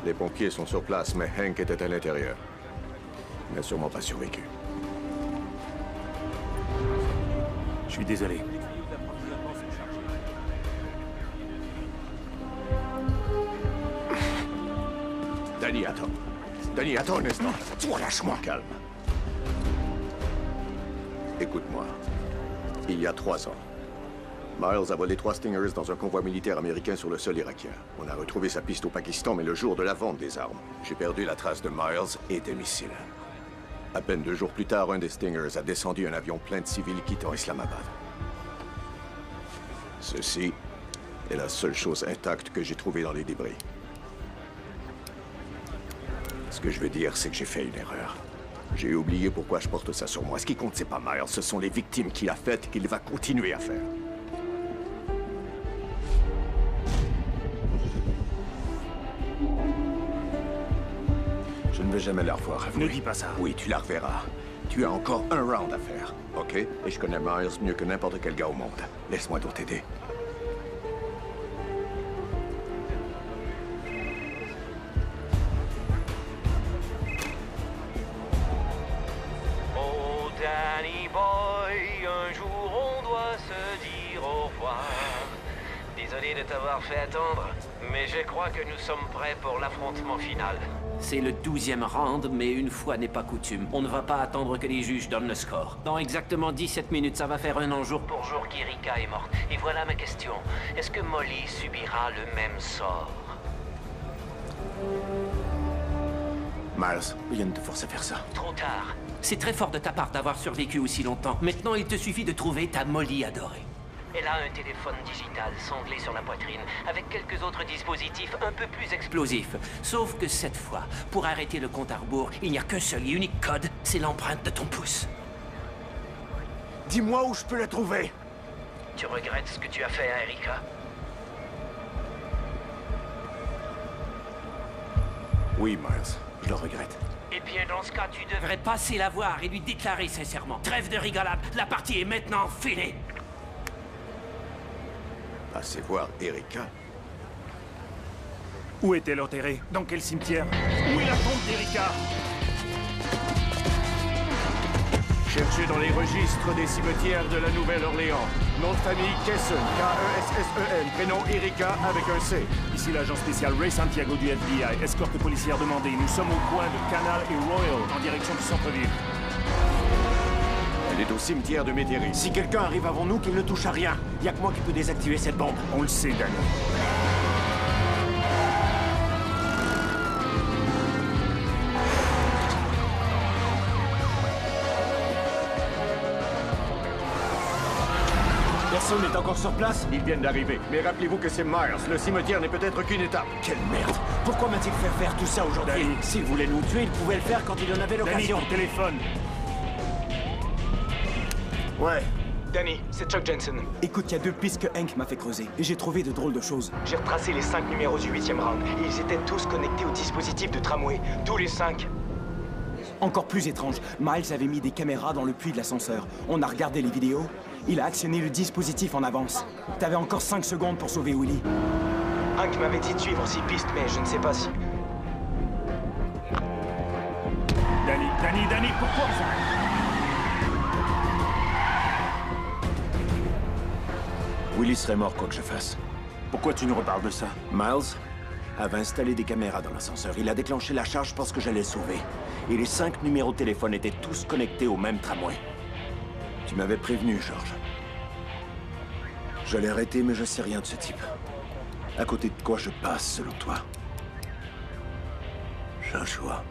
S2: Les pompiers sont sur place, mais Hank était à l'intérieur. Il n'a sûrement pas survécu.
S1: Je suis désolé.
S2: Danny, attends. Danny, attends un instant. Toi, lâche-moi. Calme. Écoute-moi. Il y a 3 ans, Miles a volé 3 Stingers dans un convoi militaire américain sur le sol irakien. On a retrouvé sa piste au Pakistan, mais le jour de la vente des armes. J'ai perdu la trace de Miles et des missiles. À peine 2 jours plus tard, un des Stingers a descendu un avion plein de civils quittant Islamabad. Ceci est la seule chose intacte que j'ai trouvée dans les débris. Ce que je veux dire, c'est que j'ai fait une erreur. J'ai oublié pourquoi je porte ça sur moi. Ce qui compte, c'est pas Miles, ce sont les victimes qu'il a faites et qu'il va continuer à faire. Je ne vais jamais la revoir.
S1: Ne dis pas ça.
S2: Oui, tu la reverras. Tu as encore un round à faire, OK? Et je connais Miles mieux que n'importe quel gars au monde. Laisse-moi donc t'aider.
S20: Oh, Danny boy, un jour on doit se dire au revoir. Désolé de t'avoir fait attendre, mais je crois que nous sommes prêts pour l'affrontement final.
S13: C'est le 12e round, mais une fois n'est pas coutume. On ne va pas attendre que les juges donnent le score. Dans exactement 17 minutes, ça va faire 1 an jour
S20: pour jour qu'Erika est morte. Et voilà ma question. Est-ce que Molly subira le même sort?
S8: Miles, rien ne te force à faire ça.
S20: Trop tard.
S13: C'est très fort de ta part d'avoir survécu aussi longtemps. Maintenant, il te suffit de trouver ta Molly adorée.
S20: Elle a un téléphone digital sanglé sur la poitrine, avec quelques autres dispositifs un peu plus
S13: explosifs. Sauf que cette fois, pour arrêter le compte à rebours, il n'y a qu'un seul et unique code, c'est l'empreinte de ton pouce.
S8: Dis-moi où je peux la trouver.
S20: Tu regrettes ce que tu as fait à Erika?
S8: Oui, Miles, je le regrette.
S20: Eh bien, dans ce cas, tu
S13: devrais passer la voir et lui déclarer sincèrement. Trêve de rigolade, la partie est maintenant finie.
S2: Passez voir Erika.
S1: Où est-elle enterrée? Dans quel cimetière? Où est la tombe d'Erika?
S18: Cherchez dans les registres des cimetières de la Nouvelle-Orléans. Nom de famille Kesson, K-E-S-S-E-N. Prénom Erika avec un C.
S1: Ici l'agent spécial Ray Santiago du FBI. Escorte policière demandée. Nous sommes au coin de Canal et Royal, en direction du centre-ville.
S2: Elle est au cimetière de Métairie.
S8: Si quelqu'un arrive avant nous, qu'il ne touche à rien. Il n'y a que moi qui peux désactiver cette bombe.
S1: On le sait, Danny.
S8: Personne n'est encore sur place?
S2: Ils viennent d'arriver. Mais rappelez-vous que c'est Myers. Le cimetière n'est peut-être qu'une étape.
S8: Quelle merde! Pourquoi m'a-t-il fait faire tout ça aujourd'hui? S'il voulait nous tuer, il pouvait le faire quand il en avait l'occasion.
S1: Danny, ton téléphone.
S8: Ouais.
S4: Danny, c'est Chuck Jensen. Écoute, il y a 2 pistes que Hank m'a fait creuser. Et j'ai trouvé de drôles de choses.
S14: J'ai retracé les 5 numéros du 8e round. Et ils étaient tous connectés au dispositif de tramway. Tous les 5.
S4: Encore plus étrange, Miles avait mis des caméras dans le puits de l'ascenseur. On a regardé les vidéos. Il a actionné le dispositif en avance. T'avais encore 5 secondes pour sauver Willy.
S14: Hank m'avait dit de suivre 6 pistes, mais je ne sais pas si...
S1: Danny, pourquoi ça?
S8: Willy serait mort quoi que je fasse. Pourquoi tu nous reparles de ça? Miles avait installé des caméras dans l'ascenseur. Il a déclenché la charge parce que j'allais le sauver. Et les 5 numéros de téléphone étaient tous connectés au même tramway. Tu m'avais prévenu, George. Je l'ai arrêté, mais je sais rien de ce type. À côté de quoi je passe, selon toi? Joshua.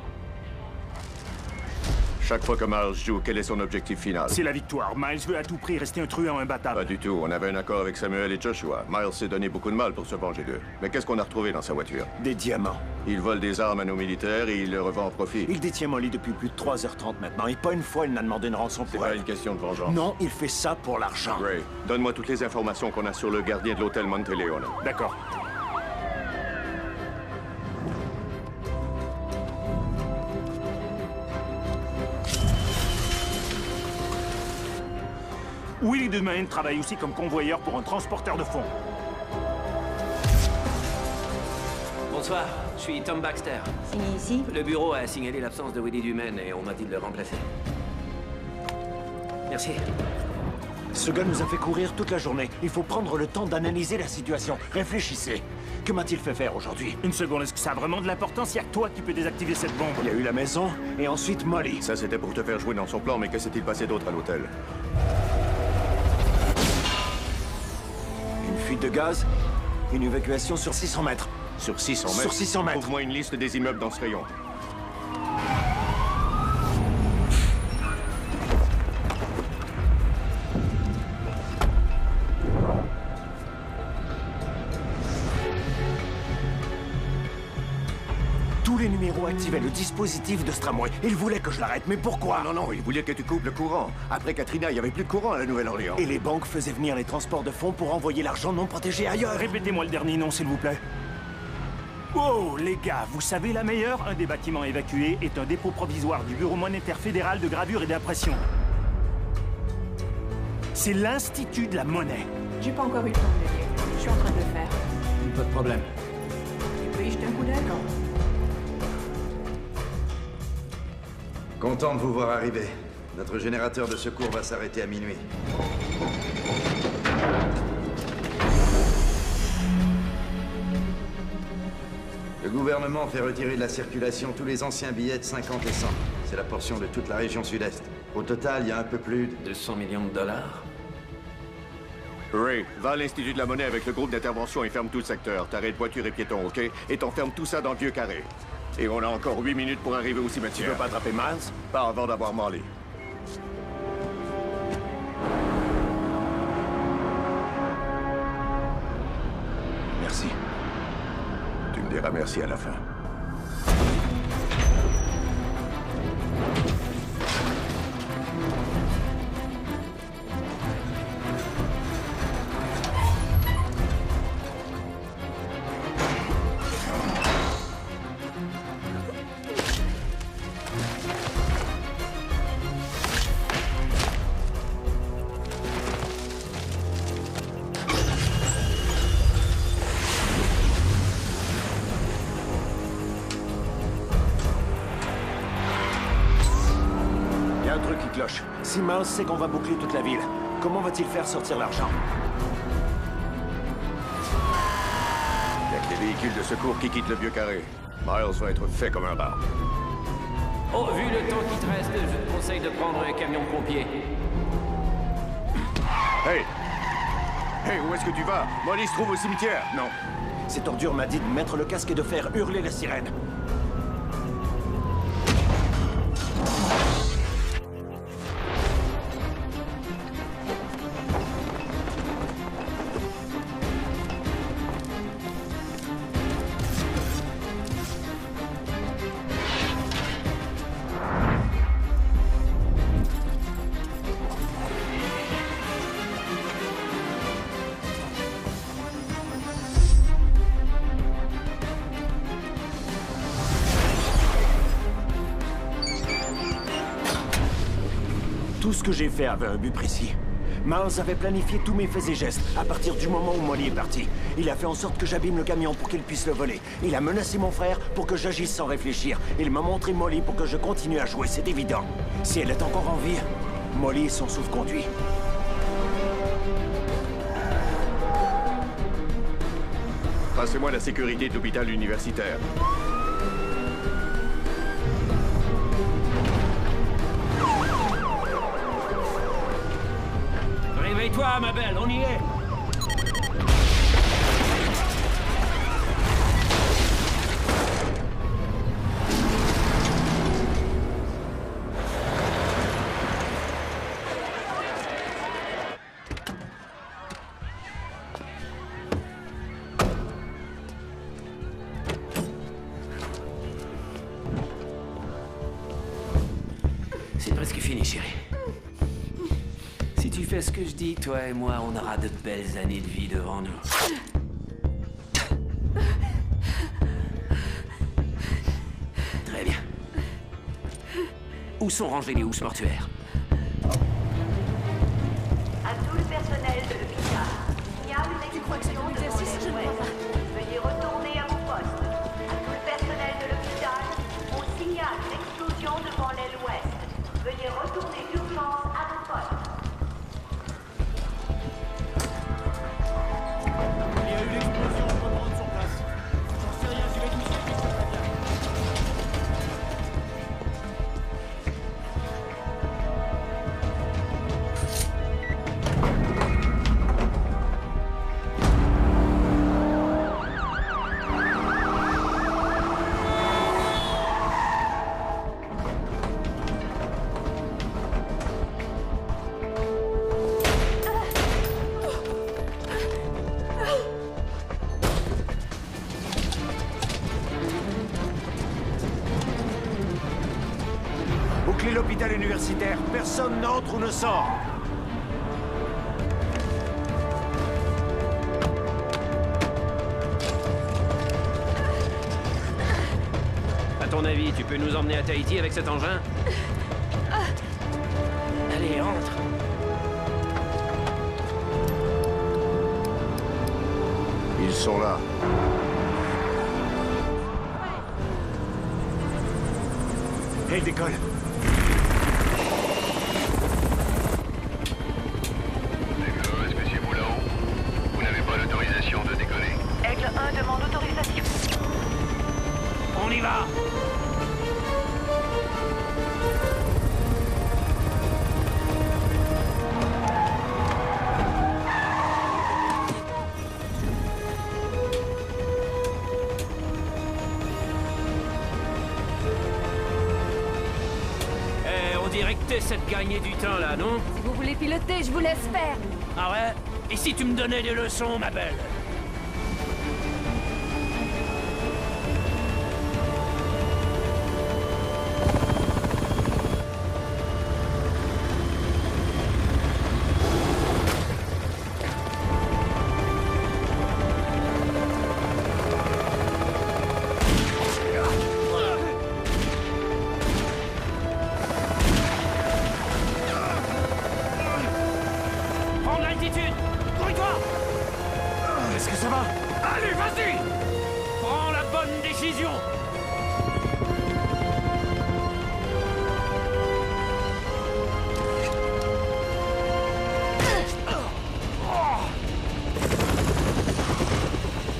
S2: Chaque fois que Miles joue, quel est son objectif final?
S1: C'est la victoire. Miles veut à tout prix rester un truand imbattable.
S2: Pas du tout. On avait un accord avec Samuel et Joshua. Miles s'est donné beaucoup de mal pour se venger d'eux. Mais qu'est-ce qu'on a retrouvé dans sa voiture?
S8: Des diamants.
S2: Il vole des armes à nos militaires et il les revend en profit.
S8: Il détient Molly depuis plus de 3h30 maintenant. Et pas une fois, il n'a demandé une rançon pour elle.
S2: C'est pas une question de vengeance.
S8: Non, il fait ça pour l'argent.
S2: Ray, donne-moi toutes les informations qu'on a sur le gardien de l'hôtel Monteleone.
S1: D'accord. Willy Demain travaille aussi comme convoyeur pour un transporteur de fonds.
S13: Bonsoir, je suis Tom Baxter.
S21: Signé ici?
S13: Le bureau a signalé l'absence de Willy Dumaine et on m'a dit de le remplacer. Merci.
S8: Ce gars nous a fait courir toute la journée. Il faut prendre le temps d'analyser la situation. Réfléchissez. Que m'a-t-il fait faire aujourd'hui?
S1: Une seconde, est-ce que ça a vraiment de l'importance? Il y a que toi qui peux désactiver cette bombe.
S8: Il y a eu la maison, et ensuite Molly.
S2: Ça, c'était pour te faire jouer dans son plan, mais que s'est-il passé d'autre à l'hôtel?
S8: Une fuite de gaz, une évacuation sur 600 mètres.
S2: Sur 600 mètres?
S8: Sur 600 mètres.
S2: Trouve-moi une liste des immeubles dans ce rayon.
S8: Tous les numéros activaient le dispositif de ce tramway. Il voulait que je l'arrête, mais pourquoi?
S2: Non, il voulait que tu coupes le courant. Après Katrina, il n'y avait plus de courant à la Nouvelle-Orléans.
S8: Et les banques faisaient venir les transports de fonds pour envoyer l'argent non protégé ailleurs.
S1: Répétez-moi le dernier nom, s'il vous plaît. Oh, les gars, vous savez la meilleure? Un des bâtiments évacués est un dépôt provisoire du Bureau monétaire fédéral de gravure et d'impression. C'est l'Institut de la monnaie.
S17: J'ai pas encore eu le temps de le lire. Je suis en train de le faire.
S12: Pas de problème.
S17: Tu peux y jeter un coup d'œil?
S3: Content de vous voir arriver. Notre générateur de secours va s'arrêter à minuit. Le gouvernement fait retirer de la circulation tous les anciens billets de 50 et 100. C'est la portion de toute la région sud-est. Au total, il y a un peu plus de...
S20: 200 millions de dollars?
S2: Ray, va à l'Institut de la monnaie avec le groupe d'intervention et ferme tout le secteur. T'arrêtes voitures et piétons, OK? Et t'enfermes tout ça dans le vieux carré. Et on a encore 8 minutes pour arriver au cimetière.
S8: Tu veux pas attraper Miles?
S2: Pas avant d'avoir Molly.
S8: Merci.
S2: Tu me diras merci à la fin.
S8: Si Miles sait qu'on va boucler toute la ville, comment va-t-il faire sortir l'argent?
S2: Il n'y a que les véhicules de secours qui quittent le vieux carré. Miles va être fait comme un rat.
S20: Oh, vu le temps qui te reste, je te conseille de prendre un camion de pompiers.
S2: Hey! Hey, où est-ce que tu vas? Molly se trouve au cimetière. Non.
S8: Cette ordure m'a dit de mettre le casque et de faire hurler la sirène. Tout ce que j'ai fait avait un but précis. Miles avait planifié tous mes faits et gestes à partir du moment où Molly est partie. Il a fait en sorte que j'abîme le camion pour qu'il puisse le voler. Il a menacé mon frère pour que j'agisse sans réfléchir. Il m'a montré Molly pour que je continue à jouer, c'est évident. Si elle est encore en vie, Molly est son sauve-conduit.
S2: Passez-moi la sécurité de l'hôpital universitaire.
S20: Réveille-toi, ma belle, on y est! C'est presque fini, chérie. Si tu fais ce que je dis, toi et moi, on aura de belles années de vie devant nous. Très bien. Où sont rangés les housses mortuaires?
S21: À tout le personnel de l'hôpital, il y a une explosion devant l'aile ouest. Veuillez retourner à vos postes. À tout le personnel de l'hôpital, on signale une explosion devant l'aile ouest. Veuillez retourner d'urgence à vos postes.
S11: l'hôpital universitaire. Personne n'entre ou ne sort.
S13: À ton avis, tu peux nous emmener à Tahiti avec cet engin? Allez, entre.
S2: Ils sont là.
S11: Elle décolle.
S15: Est-ce que c'est vous là-haut? Vous n'avez pas l'autorisation de décoller.
S21: Aigle 1 demande autorisation.
S13: On y va! On dirait que t'essaies de gagner du temps là, non?
S17: Si vous voulez piloter, je vous laisse faire.
S13: Ah ouais? Et si tu me donnais des leçons, ma belle? Prends l'altitude! Grouille-toi!
S11: Est-ce que ça va?
S13: Allez, vas-y! Prends la bonne décision!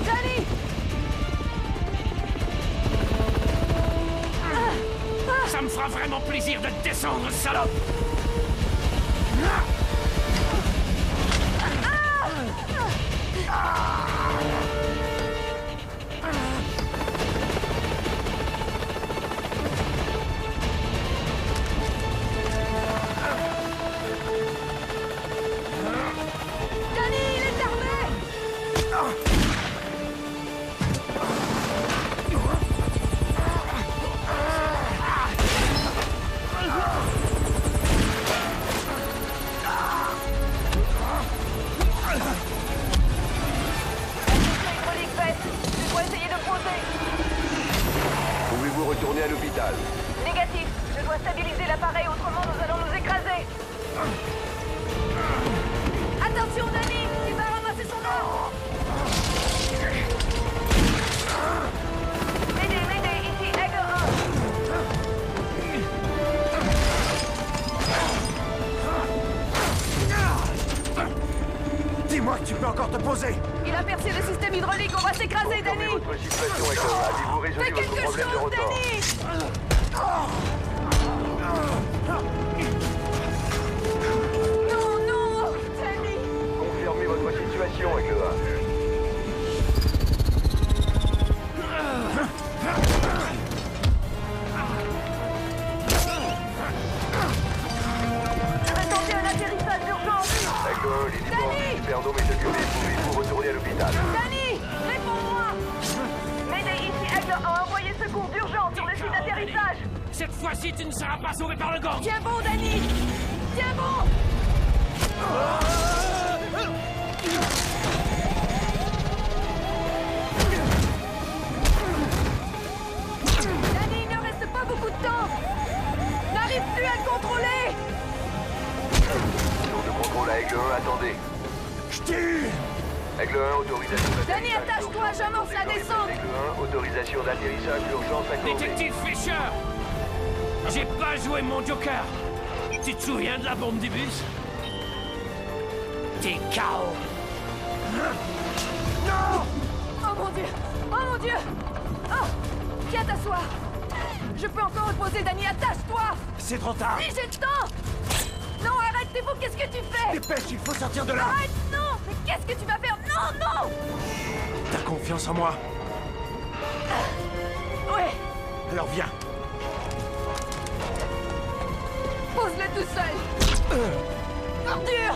S17: Danny!
S13: Ça me fera vraiment plaisir de te descendre, salope!
S17: Danny, il est armé!
S21: Hydraulique faite. Je dois essayer de poser.
S15: Pouvez-vous retourner à l'hôpital?
S21: Négatif. Je dois stabiliser l'appareil, autrement nous allons nous écraser.
S17: Attention, Danny! Il va ramasser son arme!
S21: M'aider, ici Aigle 1.
S11: Dis-moi que tu peux encore te poser.
S17: Il a percé le système hydraulique, on va s'écraser, Danny!
S15: Votre situation est comment? Avez-vous résolu
S17: Fais
S15: votre
S17: quelque
S15: problème de
S17: chose,
S15: rotor?
S17: Danny! Non, Danny!
S15: Confirmez votre situation, Aigle 1.
S21: Je vais tenter un atterrissage d'urgence.
S15: Aigle 1, les débordements Supernome est occupé. Pouvez-vous retourner à l'hôpital?
S21: Danny, réponds-moi. M'aider, ici Aigle 1. Envoyez secours d'urgence sur le site d'atterrissage.
S13: Cette fois-ci, tu ne seras pas sauvé par le gang!
S17: Tiens bon, Danny! Tiens bon! Danny, il ne reste pas beaucoup de temps! N'arrive plus à le contrôler!
S15: Tour de contrôle à Aigle 1, attendez.
S11: Je tire.
S15: Aigle 1, autorisation d'atterrissage.
S17: Danny, attache-toi, j'amorce la descente!
S15: Aigle 1, autorisation d'atterrissage d'urgence accordée.
S13: Détective Fisher! J'ai pas joué mon joker! Tu te souviens de la bombe du bus? T'es KO!
S17: Non! Oh mon Dieu! Oh mon Dieu! Oh! Viens t'asseoir! Je peux encore reposer, Danny, attache-toi!
S11: C'est trop tard.
S17: Si, j'ai le temps! Non, arrête, t'es fou, qu'est-ce que tu fais?
S11: Dépêche, il faut sortir de là.
S17: Arrête, non! Mais qu'est-ce que tu vas faire? Non, non!
S11: T'as confiance en moi?
S17: Ouais!
S11: Alors viens.
S17: Pose-le tout seul! Ordure!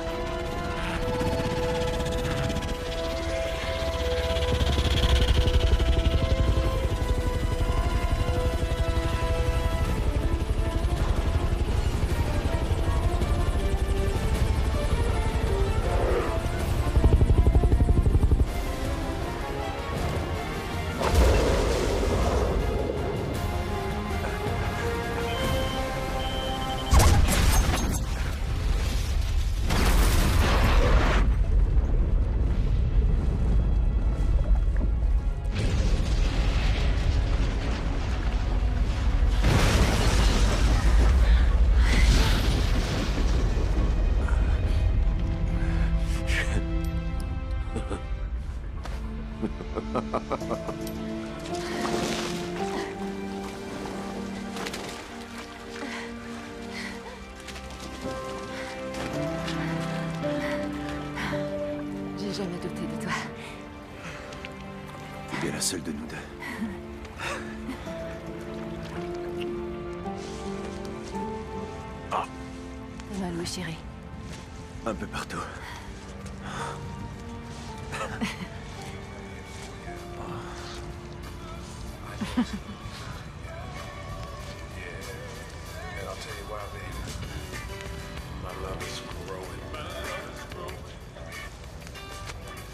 S17: J'ai jamais douté de toi.
S8: Tu es la seule de nous deux.
S17: T'as mal où, chérie?
S8: Un peu partout.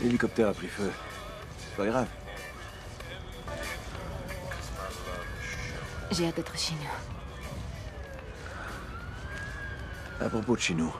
S8: L'hélicoptère a pris feu. C'est pas grave.
S17: J'ai hâte d'être chez nous.
S8: À propos de chez nous,